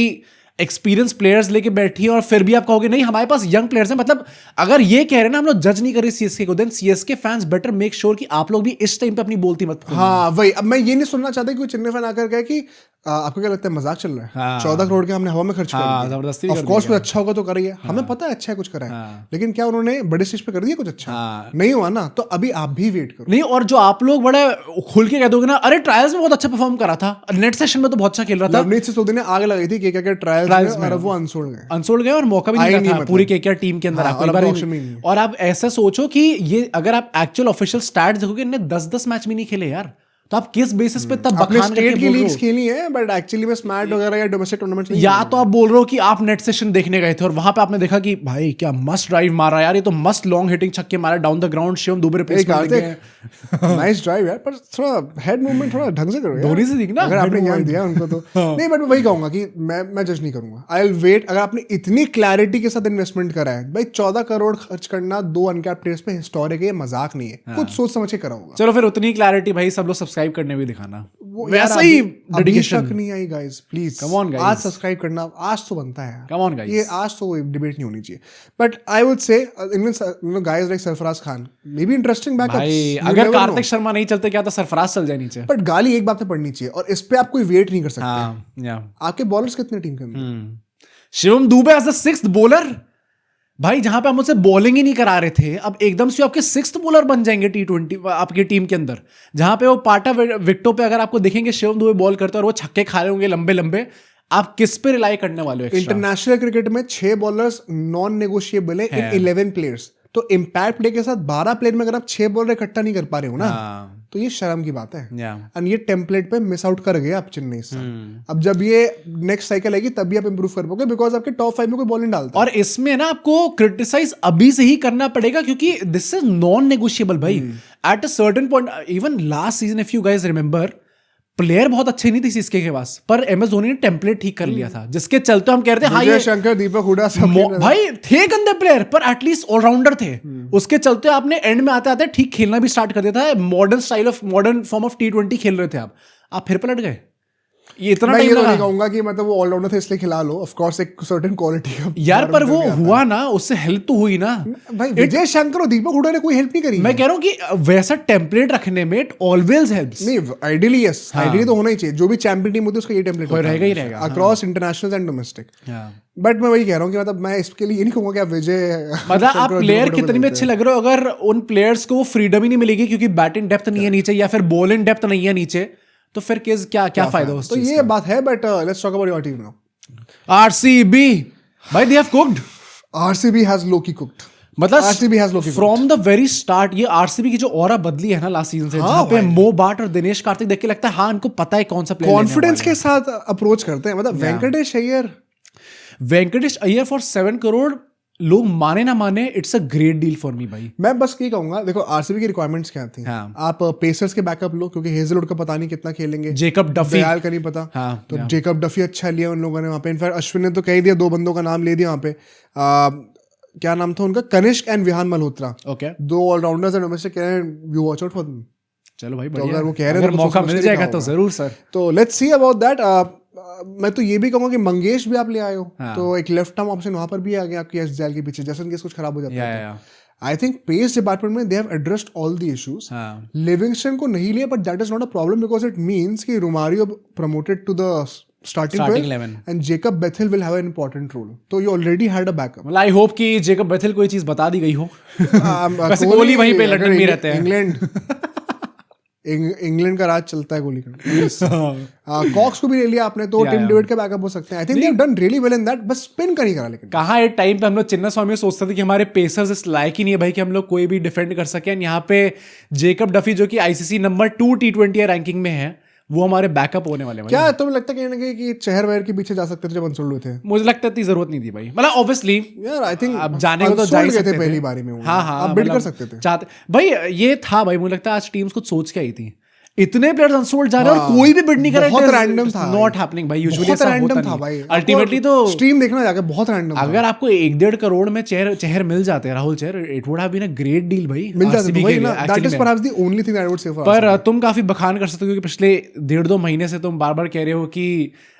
एक्सपीरियंस प्लेयर्स लेके बैठी है, और फिर भी आप कहोगे नहीं हमारे पास यंग प्लेयर्स हैं। मतलब अगर ये कह रहे हैं ना हम लोग जज नहीं कर रहे सीएसके को, then CSK fans better make sure कि आप लोग भी इस टाइम पे अपनी बोलती मत। हाँ वही, अब मैं ये नहीं सुनना चाहता कि कोई चेन्नई फैन आकर कहे कि आपको क्या लगता है मजाक चल रहा है, 14 करोड़ के हमने हवा में खर्च कर दिया, जबरदस्ती ऑफ कोर्स कुछ अच्छा होगा तो करिए, हमें पता है अच्छा है कुछ करा है, लेकिन क्या उन्होंने बड़े स्टेज पे कर दिया कुछ अच्छा? नहीं हुआ ना, तो अभी आप भी वेट करो। नहीं, और जो आप लोग बड़ा खुल के कह दोगे ना, अरे ट्रायल्स में बहुत अच्छा परफॉर्म करा था, नेट सेशन में तो बहुत अच्छा खेल रहा था, लवनीत सिसोदिया ने आग लगाई थी क्या ट्रायल्स में, और वो अनसोल्ड गए और मौका भी नहीं मिला था पूरी केकेआर टीम के अंदर। और आप ऐसा सोचो कि ये अगर आप एक्चुअल ऑफिशियल स्टैट्स देखोगे, इन्हें 10-10 मैच भी नहीं खेले यार, तो आप किस बेसिस पे तब अपने स्टेट की लीग्स खेली है, बट एक्चुअली में स्मैट वगैरह या डोमेस्टिक टूर्नामेंट नहीं। या तो आप बोल रहे हो कि आप नेट सेशन देखने गए थे और वहां पे आपने देखा कि भाई क्या मस्त ड्राइव मारा यार, ये तो मस्त लॉन्ग हिटिंग छक्के मारा down the ground, Shivam Dubey nice drive यार, पर थोड़ा हेड मूवमेंट थोड़ा ढंग से करो, धोनी से सीखना अगर आपने ज्ञान दिया उनको तो। नहीं, बट मैं वही कहूंगा कि मैं जज नहीं करूंगा, आई विल वेट। अगर आपने इतनी क्लैरिटी के साथ इन्वेस्टमेंट करा है भाई, 14 करोड़ खर्च करना 2 अनकैप्ड प्लेयर्स पे हिस्टोरिक है, मजाक नहीं है, कुछ सोच समझ के करा होगा। चलो फिर उतनी क्लैरिटी भाई सब लोग सब्सक्राइब करने भी दिखाना, वैसा ही डेडिकेशन नहीं आई guys, please come on guys, आज सब्सक्राइब करना आज तो बनता है, कम ऑन गाइस, ये आज तो डिबेट नहीं होनी चाहिए। बट आई वुड से even guys like Sarfaraz Khan may be interesting backups. भाई अगर कार्तिक शर्मा नहीं चलते क्या तो सरफराज चल जाए नीचे, बट गाली एक बात पे पड़नी चाहिए, और इस पे आप कोई वेट नहीं कर सकते। आपके बॉलर्स कितने टीम के अंदर? Shivam Dube as the 6th bowler भाई, जहां पे हम उससे बॉलिंग ही नहीं करा रहे थे, अब एकदम से आपके 6th बॉलर बन जाएंगे T20 आपकी टीम के अंदर, जहां पे वो पाटा विकेटों पे अगर आपको देखेंगे शिवम दुबे बॉल करते हैं और वो छक्के खा रहे होंगे लंबे लंबे, आप किस पे रिलाई करने वाले हो? इंटरनेशनल क्रिकेट में 6 बॉलर्स नॉन नेगोशिएबल है इन 11 प्लेयर्स, तो इम्पैक्ट प्ले के साथ 12 प्लेयर में अगर आप 6 बॉलर इकट्ठा नहीं कर पा रहे हो ना, तो ये शर्म की बात है। एंड ये टेम्पलेट पे मिस आउट कर गए आप चेन्नई से। अब जब ये नेक्स्ट साइकिल आएगी तभी आप इंप्रूव कर पाओगे, बिकॉज आपके टॉप 5 में कोई बॉल नहीं डालता। और इसमें ना आपको क्रिटिसाइज अभी से ही करना पड़ेगा, क्योंकि दिस इज नॉन नेगोशिएबल भाई। At a certain point, even last season if you guys remember, player बहुत अच्छे नहीं थे सीएसके के पास, पर MS धोनी ने टेम्पलेट ठीक कर लिया था, जिसके चलते हम कह रहे थे हाँ ये शंकर, दीपक हुडा भाई थे गंदे प्लेयर पर एटलीस्ट ऑलराउंडर थे, उसके चलते आपने एंड में आते आते ठीक खेलना भी स्टार्ट कर दिया था, मॉडर्न फॉर्म ऑफ T20 खेल रहे थे आप फिर पलट गए। ये इतना मैं ये तो नहीं कहूंगा कि मतलब वो ऑलराउंडर थे इसलिए खिला लो, ऑफ कोर्स एक सर्टेन क्वालिटी का यार, पर वो हुआ ना, उससे हेल्प तो हुई ना भाई। विजय शंकर और दीपक हुडा ने कोई हेल्प नहीं करी। मैं कह रहा हूं कि वैसा टेम्पलेट रखने में इट ऑलवेज हेल्प्स। नहीं, आइडियली यस, आइडियली तो होना ही चाहिए, जो भी चैंपियन टीम होती है उसका ये टेम्पलेट रहेगा ही रहेगा across international and domestic. But मैं वही कह रहा हूँ कि मतलब मैं इसके लिए ये नहीं कहूंगा कि आप विजय मतलब आप प्लेयर कितने भी अच्छे लग रहे हो, अगर उन प्लेयर्स को फ्रीडम ही नहीं मिलेगी क्योंकि बैटिंग डेप्थ नहीं है नीचे या फिर बॉलिंग डेप्थ नहीं है नीचे, तो फिर क्या फायदा उस तो ये बात है। But let's talk about your team now. RCB भाई, दे have cooked. RCB has Loki cooked, मतलब RCB has Loki from the very start. ये RCB की जो ऑरा बदली है ना लास्ट सीजन से, जहां पे मो बाट और दिनेश कार्तिक देख के लगता है हाँ इनको पता है कौन सा प्लेयर, कॉन्फिडेंस के साथ अप्रोच करते हैं। मतलब वेंकटेश अय्यर फॉर 7 करोड़, लोग माने ना माने, it's a great deal for me भाई। मैं बस ये कहूंगा, देखो RCB की रिक्वायरमेंट्स क्या थी। आप पेसर्स के बैकअप लो, क्योंकि हेजलवुड का पता नहीं कितना खेलेंगे, जेकब डफी का नहीं पता, तो जेकब डफी अच्छा लिया उन लोगों ने वहां पे। इनफैक्ट अश्विन ने तो कह दिया, 2 बंदों का नाम ले दिया वहां पे। क्या नाम था उनका, Kanishk and Vihaan Malhotra, okay, 2 all rounders हैं domestic, you watch out for them. चलो भाई तो बढ़िया, अगर वो कह रहे हैं अगर तो मौका सोच मिल के जाएगा लिखा तो होगा। जरूर सर। तो लेट्स सी अबाउट दैट। मैं तो ये भी कहूंगा कि मंगेश भी आप ले आए हो, हाँ। तो एक लेफ्ट आर्म ऑप्शन वहां पर भी आ गया आपकी एसजेएल के पीछे, जैसे इनकेस कुछ खराब हो जाता है या तो। आई थिंक पेस डिपार्टमेंट में they have addressed all the issues. हाँ, लिविंगस्टन को नहीं लिया, but that is not a problem because it means कि Romario promoted to the starting Starting 12 11. and Jacob Bethel will have an important role. So you already had a backup. मतलब I hope कि Jacob Bethel कोई चीज बता दी गई हो। वैसे कोहली कोहली वहीं पे लंदन में रहते हैं। इंग्लैंड का राज चलता है कोहली का। कॉक्स को भी ले लिया आपने, तो टिम डेविड के बैकअप हो सकते हैं। आई think they have done really well in that, बस स्पिन का नहीं करा। लेकिन कहाँ एक टाइम पे हम लोग चिन्ना स्वामी सोचते थे कि हमारे पेसर्स इस लायक ही नहीं है भाई कि हम लोग कोई भी डिफेंड कर सके, यहाँ पे जेकब डफी जो कि आईसीसी नंबर 2 T20 रैंकिंग में है, वो हमारे बैकअप होने वाले हैं। क्या तुम्हें लगता है कहीं ना कहीं कि चेहर वेयर के पीछे जा सकते थे जब अंसुल थे? मुझे लगता है इतनी जरूरत नहीं थी भाई, मतलब ऑब्वियसली यार आई थिंक अब जाने को तो जा ही सकते थे पहली बारी में वो। हाँ हाँ, आप बिड कर मतलब सकते थे चाहते भाई, ये था भाई। मुझे लगता है आज टीम्स कुछ सोच के आई थी, इतने प्लेयर्स अनसोल्ड जा रहे हैं और कोई भी बिड नहीं कर रहा। बहुत रैंडम था, नॉट हैपनिंग भाई, यूजुअली बहुत ऐसा रैंडम होता था नहीं भाई। अल्टीमेटली तो स्ट्रीम देखना जाके बहुत रैंडम। अगर आपको 1-1.5 करोड़ में चेहर मिल जाते हैं, Rahul Chahar, it would have been a great deal भाई, मिल जाते RCB वही के ना, लिए that is actually perhaps the only thing I would say for. पर तुम काफी बखान कर सकते हो क्योंकि पिछले 1.5-2 महीने से तुम बार बार कह रहे हो कि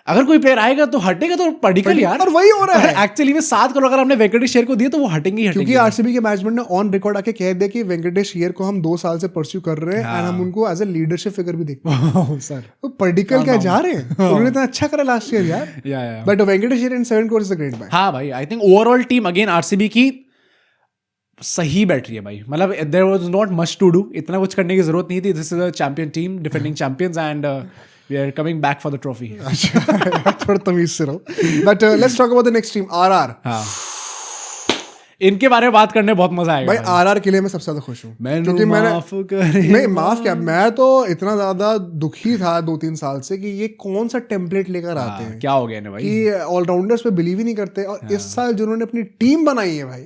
अगर कोई प्लेयर आएगा तो हटेगा, तो पर्टिकल यार, और वही हो रहा है एक्चुअली में 7 करोड़ अगर हमने वेंकटेश अय्यर को दिए तो वो हटेंगे ही हटेंगे। क्योंकि आरसीबी के मैनेजमेंट ने ऑन रिकॉर्ड आके कह दिया कि वेंकटेश अय्यर को हम 2 साल से परस्यू कर रहे हैं एंड हम उनको एज ए लीडरशिप फिगर भी देखते हैं। सर तो पर्टिकल क्या जा रहे हैं, उन्होंने इतना अच्छा करा लास्ट ईयर यार। या but Venkatesh Iyer in 7 crore is a great buy. हाँ भाई, I think overall team again RCB की सही बैठ रही है भाई, मतलब there was not much to do, इतना कुछ करने की जरूरत नहीं थी। This is a champion team, defending champions, and we are coming back for the trophy. थोड़ा तमीज से रहो। But let's talk about the next team, RR. हाँ, इनके बारे में बात करने में बहुत मजा आएगा भाई। आरआर के लिए मैं सबसे ज्यादा खुश हूँ क्योंकि माफ नहीं, माफ क्या, मैं तो इतना ज्यादा दुखी था 2-3 साल से कि ये कौन सा टेम्पलेट लेकर आते हैं, क्या हो गया ना भाई कि ऑलराउंडर्स पे बिलीव ही नहीं करते। और इस साल जिन्होंने अपनी टीम बनाई है भाई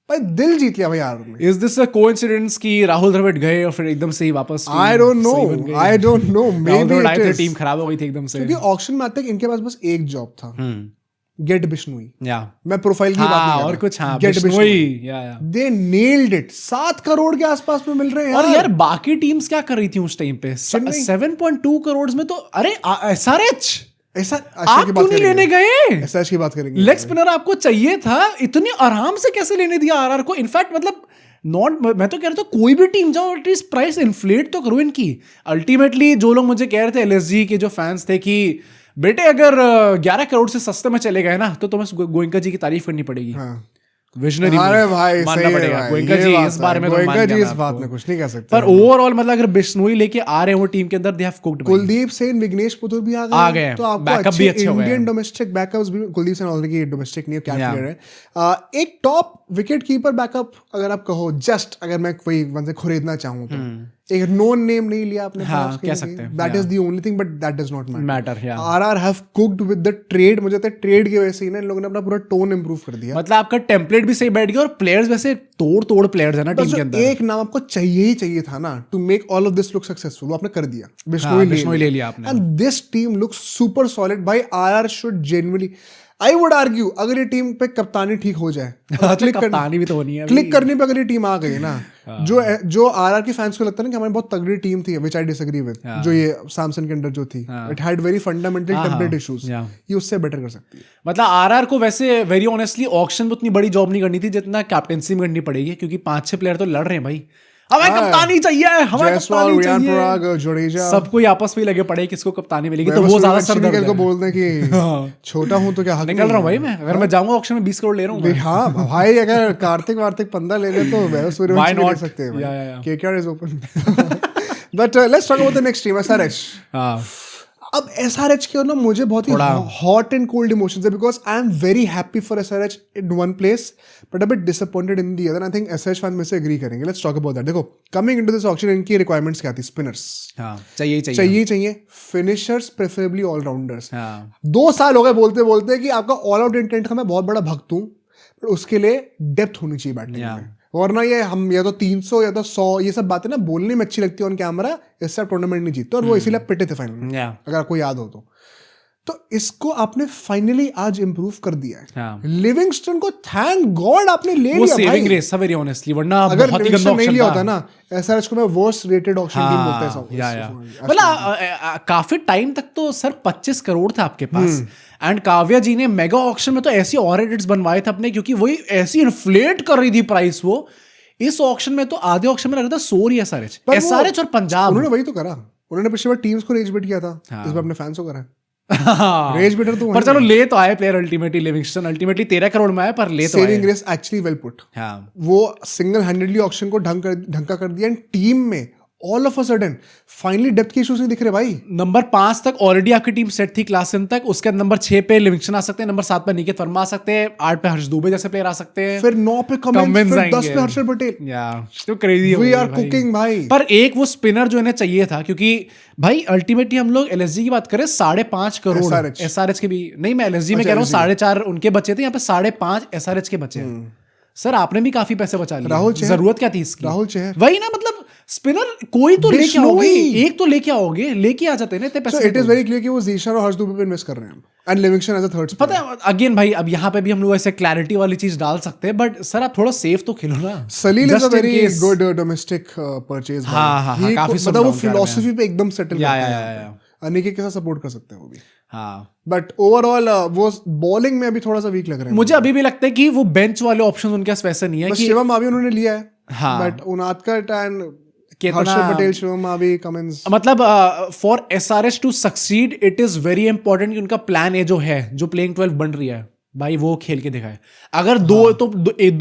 दिल जीत लिया भाई आरआर में। इज दिस अ कोइंसिडेंस कि राहुल द्रविड़ गए और फिर एकदम से ही वापस I don't know may be team खराब हो गई थी एकदम से, क्योंकि ऑक्शन में आते इनके पास बस एक जॉब था, गेट बिश्नोई। या मैं प्रोफाइल की बात नहीं कर रहा, और कुछ हाँ, गेट बिश्नोई। या दे नेल्ड इट। 7 करोड़ के आसपास में मिल रहे हैं और यार बाकी टीम्स क्या कर रही थी उस टाइम पे? 7.2 करोड़ में तो अरे SRH ऐसा आप क्यों नहीं लेने गए? एसआरएच की बात करेंगे। लेग स्पिनर आपको चाहिए था, इतनी आराम से कैसे लेने दिया आरआर को? इनफैक्ट मतलब मैं तो कह रहा था कोई भी टीम जाओ एटलीस्ट प्राइस इन्फ्लेट तो करो इनकी। अल्टीमेटली जो लोग मुझे कह रहे थे एलएसजी के जो फैंस थे कि बेटे अगर 11 करोड़ से सस्ते में चले गए ना तो तुम्हें गोयनका जी की तारीफ करनी पड़ेगी। विजनरी मानना पड़ेगा गोयनका जी इस बारे में, गोयनका जी इस बात में कुछ नहीं कह सकते। पर ओवरऑल मतलब अगर बिश्नोई लेके आ रहे हैं वो टीम के अंदर, they have cooked. Kuldeep Sen, Vignesh Puthur भी आ गए, तो आपको बैकअप भी अच्छे हो गए। इंडियन डोमेस्टिक बैकअप्स भी, कुलदीप सेन ऑलरेडी डोमेस्टिक नहीं है, क्या प्लेयर है। एक टॉप विकेट कीपर बैकअप अगर आप कहो, जस्ट अगर मैं कोई वन से खरीदना चाहूं तो एक नोन नेम नहीं लिया आपने, हाँ, कह सकते हैं। That is the only thing, but that does not matter. RR have cooked with the trade. मुझे लगता है ट्रेड की वजह से ही ना इन लोगों ने अपना पूरा टोन इंप्रूव कर दिया। मतलब आपका टेम्पलेट भी सही बैठ गया और प्लेयर्स वैसे तोड़ प्लेयर्स है ना टीम के अंदर। एक नाम आपको चाहिए ही चाहिए था ना to make all of this look successful, वो आपने कर दिया। बिश्नोई ले लिया आपने, and this team looks super solid भाई। RR should genuinely, I would argue, अगर ये टीम पे कप्तानी ठीक हो जाए, कप्तानी भी तो होनी है, क्लिक करने पे अगर ये टीम आ गई ना, जो आरआर के फैंस को लगता है ना कि हमारी बहुत तगड़ी टीम थी, व्हिच आई डिसएग्री विद, जो ये सैमसन के अंडर जो थी, it had very fundamental template issues, ये उससे बेटर कर सकती है। मतलब आरआर को वैसे वेरी ऑनेस्टली ऑक्शन में उतनी बड़ी जॉब नहीं करनी थी जितना कैप्टेंसी में करनी पड़ेगी, क्योंकि 5-6 प्लेयर तो लड़ रहे हैं भाई। हमें कप्तानी चाहिए, हमें कप्तानी चाहिए, सब कोई आपस में लगे पड़े किसको कप्तानी मिलेगी, तो वो ज्यादा सरदर्द को बोलते हैं कि छोटा हूं तो क्या हक निकल रहा हूं भाई मैं। अगर मैं जाऊंगा ऑक्शन में 20 करोड़ ले रहा हूं। हाँ भाई, अगर कार्तिक पंदा ले ले तो वैभव सूर्यवंशी ले सकते हैं। KKR is open. But let's talk about the next team, SRH. अब एसआरएच के ना मुझे बहुत ही हॉट एंड कोल्ड इमोशंस है, because I am very happy for SRH in one place but a bit disappointed in the other. I think SRH fan में से agree करेंगे। Let's talk about that. देखो, coming into this auction इनकी requirements क्या थी? Spinners चाहिए, finishers preferably allrounders. 2 साल हो गए बोलते बोलते कि आपका ऑल आउट इंटेंट का मैं बहुत बड़ा भक्त हूँ, पर उसके लिए डेप्थ होनी चाहिए बैटिंग में। वरना ये हम या तो 300 या तो 100 ये सब बातें ना बोलने में अच्छी लगती है ऑन कैमरा, इससे आप टूर्नामेंट नहीं जीतते, और वो इसीलिए पिटे थे फाइनल में, अगर आपको याद हो तो। तो इसको आपने फाइनली आज इंप्रूव कर दिया है। हाँ। लिविंगस्टन को थैंक गॉड आपने ले वो लिया सेविंग भाई। ग्रेस था वेरी ऑनेस्टली, वरना अगर बहुत ही लिविंगस्टन गंदा नहीं ऑप्शन लिया था। होता ना, एसआरएच को मैं वर्स्ट रेटेड ऑप्शन टीम बोलता है सब। या मतलब काफी टाइम तक तो सर 25 करोड़ था आपके पास, एंड काव्या जी ने मेगा ऑक्शन में तो ऐसी और एडिट्स बनवाए थे अपने, क्योंकि वही ऐसी इन्फ्लेट कर रही थी प्राइस वो। इस ऑक्शन में तो आधे ऑक्शन में लग रहा था 100 ही एसआरएच और पंजाब। उन्होंने वही तो करा, उन्होंने पिछली बार टीम्स को रेज बिट किया था, इस बार अपने फैंस को करा हाँ। रेज बिटर तो पर चलो ले तो आए player ultimately, Livingstone ultimately 13 crore में आया, पर ले तो आए। Saving grace actually well put. हाँ। वो सिंगल हैंडेडली ऑक्शन को ढंका कर दिया, एंड टीम में all of a sudden finally depth के इश्यूज नहीं दिख रहे भाई। नंबर 5 तक ऑलरेडी आपकी टीम सेट थी क्लासन तक, उसके बाद नंबर 6 पे लिविंगस्टन आ सकते हैं, नंबर 7 पे निकेत वर्मा आ सकते हैं, 8 पे हर्ष दुबे जैसे प्लेयर आ सकते हैं, फिर 9 पे कमिंस, फिर 10 पे हर्षल पटेल। या तो क्रेजी वी आर कुकिंग भाई। पर एक वो स्पिनर जो इन्हें चाहिए था, क्योंकि भाई अल्टीमेटली हम लोग एलएसजी की बात करें 5.5 करोड़ एसआरएच के भी नहीं, मैं एलएसजी में कह रहा हूँ 4.5 उनके बचे थे, यहाँ पे 5.5 एसआरएच के बचे हैं। सर आपने भी काफी पैसे बचा लिए, राहुल चेहर, जरूरत क्या थी इसकी? राहुल चेहर वही ना, मतलब स्पिनर कोई तो लेके आओगे, एक तो लेके आओगे, लेके आ जाते हैं ना इतने पैसे। इट इज वेरी क्लियर कि वो जीशान और हर्ष दुबे पे इन्वेस्ट कर रहे हैं, and Livingstone as a third. पता है अगेन भाई, अब यहाँ पे भी हम लोग ऐसे क्लैरिटी वाली चीज डाल सकते हैं, बट सर आप थोड़ा सेफ तो खेलो ना। Salil is a very good domestic purchase. हाँ, काफी मतलब वो फिलॉसफी पे एकदम सेटल या अनिकेत के साथ सपोर्ट कर सकते हैं वो भी। हाँ, बट ओवरऑल वो बॉलिंग में अभी थोड़ा सा वीक लग रहा है मुझे अभी भी लगता है कि वो बेंच वाले ऑप्शन उनके पास वैसे नहीं है कि शिवम अभी उन्होंने लिया है। हाँ, बट उनादकट एंड कितना हर्षल पटेल, शिवम अभी कमिंस, मतलब for SRH to succeed it is very important कि उनका प्लान ए जो है, जो प्लेइंग 12 बन रही है भाई, वो खेल के दिखाए। अगर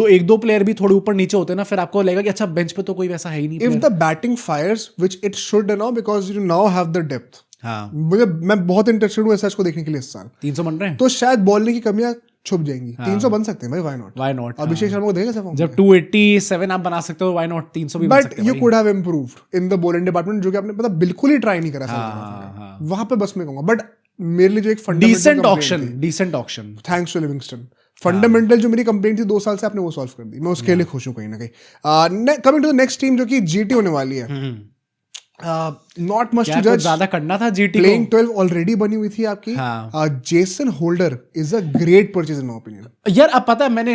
एक दो प्लेयर भी थोड़े ऊपर नीचे होते ना, फिर आपको लगेगा कि अच्छा बेंच पे तो कोई वैसा है ही नहीं। If the batting fires which it should now, because you now have the depth. हाँ, मैं बहुत इंटरेस्टेड हूँ एसआरएच को देखने के लिए इस साल। 300 बन रहे हैं तो शायद बॉलिंग की कमियां छुप जाएंगी। 300 बन सकते हैं भाई, व्हाई नॉट। अभिषेक शर्मा को देगा जब 287 आप बना सकते हो, व्हाई नॉट 300 भी बन सकते हैं। But you could have improved in the bowling department, जो कि आपने मतलब बिल्कुल ही ट्राई नहीं करा वहां पे। बस मैं कहूंगा बट मेरे लिए जो एक fundamental decent auction thanks to Livingstone, fundamental जो मेरी कंप्लेंट थी 2 साल से, आपने वो सॉल्व कर दी। मैं उसके लिए खुश हूँ कहीं ना कहीं। Coming to the next team जो कि जीटी होने वाली है, नॉट मच टू जज। ज्यादा करना था जीटी को। प्लेइंग 12 ऑलरेडी बनी हुई थी आपकी। Jason holder is a great purchase in my opinion. यार अब पता है, मैंने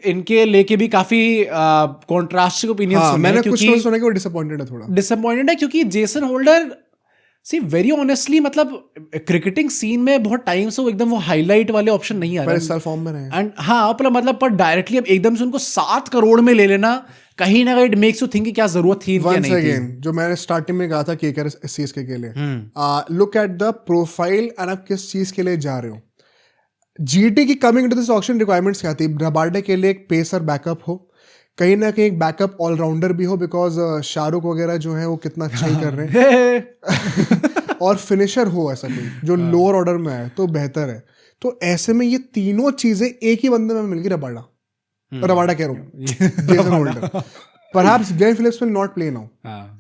इनके लेके भी काफी कॉन्ट्रास्टिंग ओपिनियन सुने। मैंने कुछ तो सुना कि वो डिसअपॉइंटेड है, थोड़ा डिसअपॉइंटेड है, क्योंकि जेसन होल्डर सी वेरी ऑनेस्टली मतलब क्रिकेटिंग सीन में बहुत टाइम से वो एकदम वो हाईलाइट वाले ऑप्शन नहीं आ रहे, इस साल फॉर्म में रहे। एंड हाँ मतलब पर डायरेक्टली अब एकदम से उनको 7 करोड़ में ले लेना, कहीं ना कहीं इट मेक्स यू थिंक कि क्या जरूरत थी इनकी नहीं थी। जो मैंने स्टार्टिंग में कहा था केकेआर सीएसके के लिए, look at the profile and आप किस चीज के लिए जा रहे हो। जीटी की coming into this auction requirements क्या थी? रबाडे के लिए एक पेसर बैकअप हो, कहीं ना कहीं एक बैकअप ऑलराउंडर भी हो, बिकॉज शाहरुख वगैरह जो है वो कितना अच्छा ही कर रहे हैं, और फिनिशर हो ऐसा कोई जो लोअर ऑर्डर में है तो बेहतर है। तो ऐसे में ये तीनों चीजें एक ही बंदे में मिल गई। रबाडा कह रहा हूँ, Jason holder. Perhaps Glenn Phillips will not play now,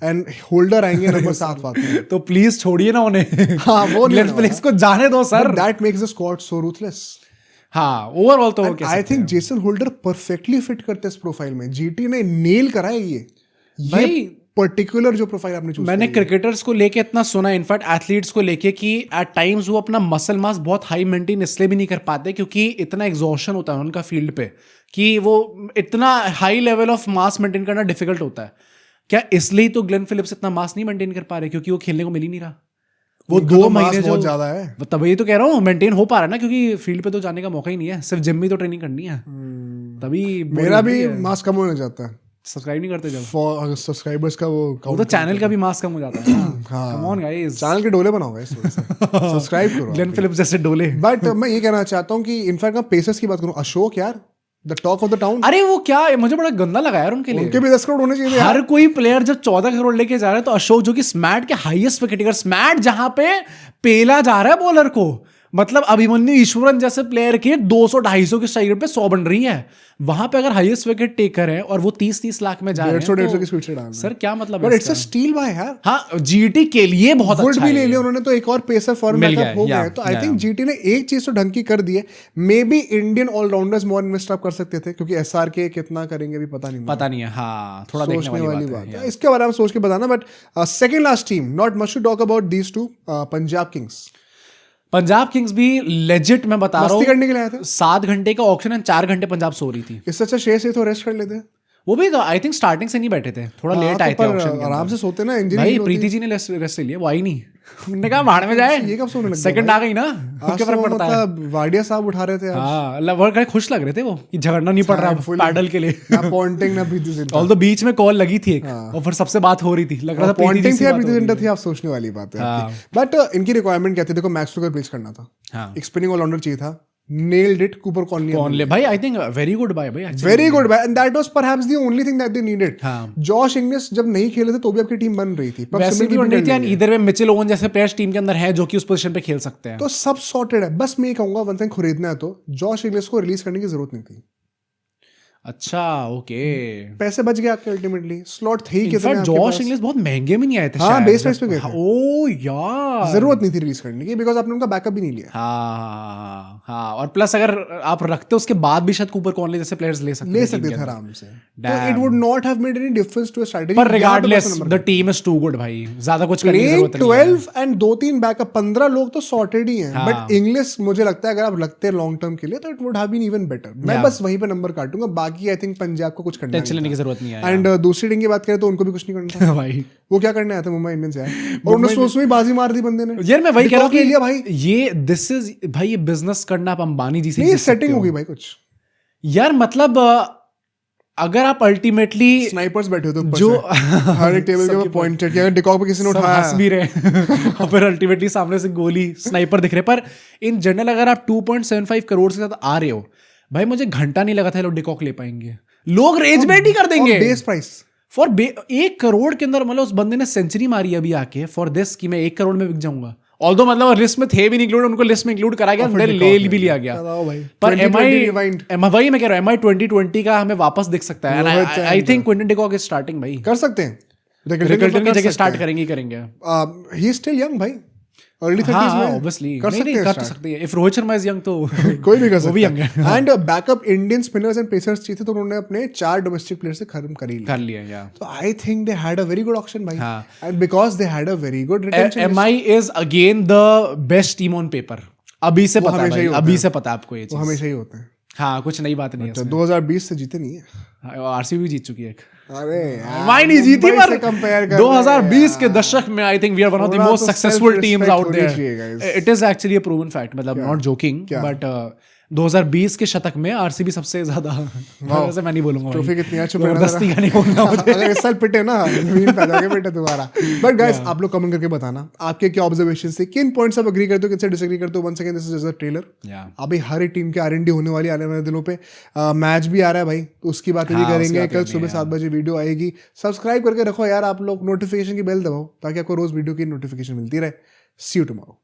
and Holder आएंगे नंबर 7 में। तो प्लीज छोड़िए ना उन्हें। हाँ, वो Glenn Phillips को जाने दो sir. That makes the squad so ruthless. हाँ, ओवरऑल तो वो I think Jason holder perfectly fit करते इस प्रोफाइल में। जीटी ने नेल करा है ये भाई पर्टिकुलर जो प्रोफाइल आपने चूज। मैंने क्रिकेटर्स को लेके इतना सुना, इनफैक्ट एथलीट्स को लेके, कि एट टाइम्स वो अपना मसल मास बहुत हाई मेंटेन इसलिए भी नहीं कर पाते क्योंकि इतना एग्जॉशन होता है उनका फील्ड पे कि वो इतना high level of mass maintain करना डिफिकल्ट होता है। क्या इसलिए तो ग्लेन फिलिप्स इतना मास नहीं मेंटेन कर पा रहे? क्योंकि वो खेलने को मिल ही नहीं रहा। वो 2 महीने जो ज्यादा है, तभी तो कह रहा हूँ मेंटेन हो पा रहा है ना, क्योंकि फील्ड पे तो जाने का मौका ही नहीं है, सिर्फ जिम में तो ट्रेनिंग करनी है। तभी मेरा भी मास कम होने जाता है। सब्सक्राइब नहीं करते जब फॉर सब्सक्राइबर्स का वो तो चैनल का भी मास कम हो जाता है। कम ऑन गाइस, चैनल के डोले बनाओ गाइस, सब्सक्राइब करो ग्लेन फिलिप्स जैसे डोले। बट मैं ये कहना चाहता हूँ कि इनफैक्ट मैं पेसर्स की बात करूँ, अशोक यार the talk of the town. अरे वो क्या है, मुझे बड़ा गंदा लगा यार उनके लिए। उनके भी 10 करोड़ होने चाहिए। हर कोई प्लेयर जब 14 करोड़ लेके जा रहा है, तो अशोक जो कि स्मैट के हाईएस्ट विकेट टेकर, स्मैट जहां पे पेला जा रहा है बॉलर को, मतलब अभिमन्यु ईश्वरन जैसे प्लेयर के 200-250 के स्ट्राइक रेट पे 100 बन रही है, वहां पे अगर हाईएस्ट विकेट टेकर है और वो 30-30 लाख में जा रहे हैं, 150 की स्पीड से डाल सर क्या मतलब है? But it's a steal buy यार। हाँ, जीटी के लिए बहुत अच्छा है। भी ले लिया उन्होंने, तो एक और पेसर फॉर्म बैकअप हो गया। तो आई थिंक जीटी ने एक चीज तो ढंग की कर दी है। May be Indian allrounders more invest आप कर सकते थे, क्योंकि एसआर के कितना करेंगे भी पता नहीं है। हाँ, थोड़ा देखने वाली बात है। इसके बारे में सोच के बताना। But second last team, not much to talk about these two, Punjab Kings. Punjab Kings भी लेजिट मैं बता रहा मस्ती हूँ करने के लिए आए थे। 7 घंटे का ऑक्शन है, 4 घंटे पंजाब सो रही थी। इससे अच्छा शेष तो रेस्ट कर लेते हैं। वो भी तो आई थिंक स्टार्टिंग से नहीं बैठे थे, थोड़ा लेट आए थे ऑक्शन के आराम अंदर। से सोते ना, इंजरी भाई प्रीति जी ने रेस्ट ले लिया, वो आई नहीं। उन्होंने कहा भाड़ में जाए, ये कब सोने लग गए सेकंड आ गई ना, आज क्या तो फर्क पड़ता है। मतलब वाडिया साहब उठा रहे थे आज। हाँ वो कहीं खुश लग रहे थे वो कि झगड़ना नहीं पड़ रहा पैडल के लिए। ना पॉइंटिंग ना प्रीति जिंटा। ऑल तो बीच में कॉल लगी थी एक, और फिर सबसे बात हो रही थी, लग रहा था प्रीति जी पॉइंटिंग से थी बात प्रीति हो रही जिंटा है। थी, आप सोचने वाली बात है। बट इनकी रिक्वायरमेंट क्या थी, देखो मैक्स को रिप्लेस करना था, हाँ एक स्पिनिंग ऑलराउंडर चाहिए था, नेल्ड इट, कूपर कॉनली भाई I think very good buy भाई, very good buy, and that was perhaps the only thing that they needed. हाँ। जॉश इंग्लिश जब नहीं खेले थे तो भी आपकी टीम बन रही थी, वैसे भी बन रही थी, एंड इधर में मिचेल ओवन जैसे प्लेयर्स टीम के अंदर है जो कि उस पोजीशन पे खेल सकते हैं। तो सब सॉर्टेड है। बस मैं ये कहूंगा वन थिंग, खरीदना है तो जॉश इंग्लिश को रिलीज करने की जरूरत नहीं थी। अच्छा ओके, पैसे बच गए आपके, अल्टीमेटली स्लॉट थे ही कितने इनफैक्ट आपके जॉश पास। इंग्लिश बहुत महंगे में नहीं आए थे हाँ, शायद। बेस प्राइस पे गए थे। ओ यार, जरूरत नहीं थी रिलीज करने की, बिकॉज आपने उनका बैकअप भी नहीं लिया। हाँ, और प्लस अगर आप रखते उसके बाद भी शायद कूपर कॉनली जैसे प्लेयर्स ले सकते थे आराम से, तो it would not have made any difference to strategy. पर regardless the team is too good भाई, ज्यादा कुछ करने की जरूरत नहीं है। 12 एंड 2-3 बैकअप, 15 लोग तो सॉर्टेड ही हैं। बट इंग्लिश मुझे लगता है अगर आप रखते हैं लॉन्ग टर्म के लिए तो it would have been even better. मैं बस वहीं पे नंबर काटूंगा, बाकी आई थिंक पंजाब को कुछ करना टेंशन लेने की जरूरत नहीं है। एंड दूसरी टीम की बात करें तो उनको भी कुछ नहीं करना था भाई वो क्या करने आया था, मुंबई इंडियंस आया और उन्होंने सोच में बाजी मार दी बंदे ने। यार मैं वही कह रहा हूँ कि लिया भाई, ये दिस इज भाई, ये बिजनेस करना आप अंबानी जी से नहीं, सेटिंग हो गई भाई कुछ। यार मतलब अगर आप अल्टीमेटली स्नाइपर्स बैठे हो तो जो हर एक टेबल के ऊपर पॉइंटेड किया, अगर डिकॉक पे किसी ने उठाया हंस भी रहे और फिर अल्टीमेटली सामने से गोली स्नाइपर दिख रहे। पर इन जनरल अगर आप 2.75 करोड़ के साथ आ रहे हो भाई, मुझे घंटा नहीं लगा था लोग डिकॉक ले पाएंगे, लोग रेज बेट ही कर देंगे। बेस प्राइस फॉर 1 करोड़ के अंदर, मतलब उस बंदे ने सेंचुरी मारी अभी आके फॉर दिस कि मैं 1 करोड़ में बिक जाऊंगा। ऑल्दो मतलब लिस्ट में थे भी नहीं इंक्लूड, उनको लिस्ट में इंक्लूड करा गया, ले भी लिया गया। पर वही मैं कह रहा हूँ, MI 2020 का हमें वापस दिख सकता है। I think Quinton de Kock is starting भाई, कर सकते हैं, रिकल्टन की जगह स्टार्ट करेंगे। ही इज स्टिल यंग भाई, अर्ली 30s में ऑब्वियसली कर सकते हैं। If Rohit Sharma is young तो कोई भी कर सकता वो भी यंग है। And backup Indian spinners and pacers चाहिए थे तो उन्होंने अपने 4 डोमेस्टिक प्लेयर्स से खत्म कर लिया या तो I think they had a very good option भाई, and because they had a very good retention. MI is again the best team on paper, अभी से पता है, अभी से पता है आपको ये चीज, वो हमेशा ही होता है। हाँ, कुछ नई बात नहीं है। 2020 से जीते नहीं है, RCB भी जीत चुकी है एक। अरे MI नहीं जीती, पर कंपेयर 2020 के दशक में I think we are one of the most successful teams out there. It is actually a proven fact, मतलब नॉट जोकिंग, बट 2020 के शतक में RCB सबसे ज्यादा, वैसे मैं नहीं बोलूंगा ट्रॉफी कितनी है, जबरदस्ती का नहीं बोलना मुझे। अगर इस साल पिटे ना, जमीन पैदा के पिटे दोबारा। बट गाइस, आप लोग कमेंट करके बताना आपके क्या ऑब्जर्वेशन थे, किन पॉइंट्स आप एग्री करते हो, किनसे डिसएग्री करते हो। One second, this is just a trailer. अभी हर एक टीम के R&D होने वाली आने वाले दिनों पे, मैच भी आ रहा है भाई, तो उसकी बातें भी करेंगे। कल सुबह 7 बजे वीडियो आएगी, सब्सक्राइब करके रखो यार आप लोग, नोटिफिकेशन की बेल दबाओ ताकि आपको रोज वीडियो की नोटिफिकेशन मिलती रहे। सी यू टुमारो।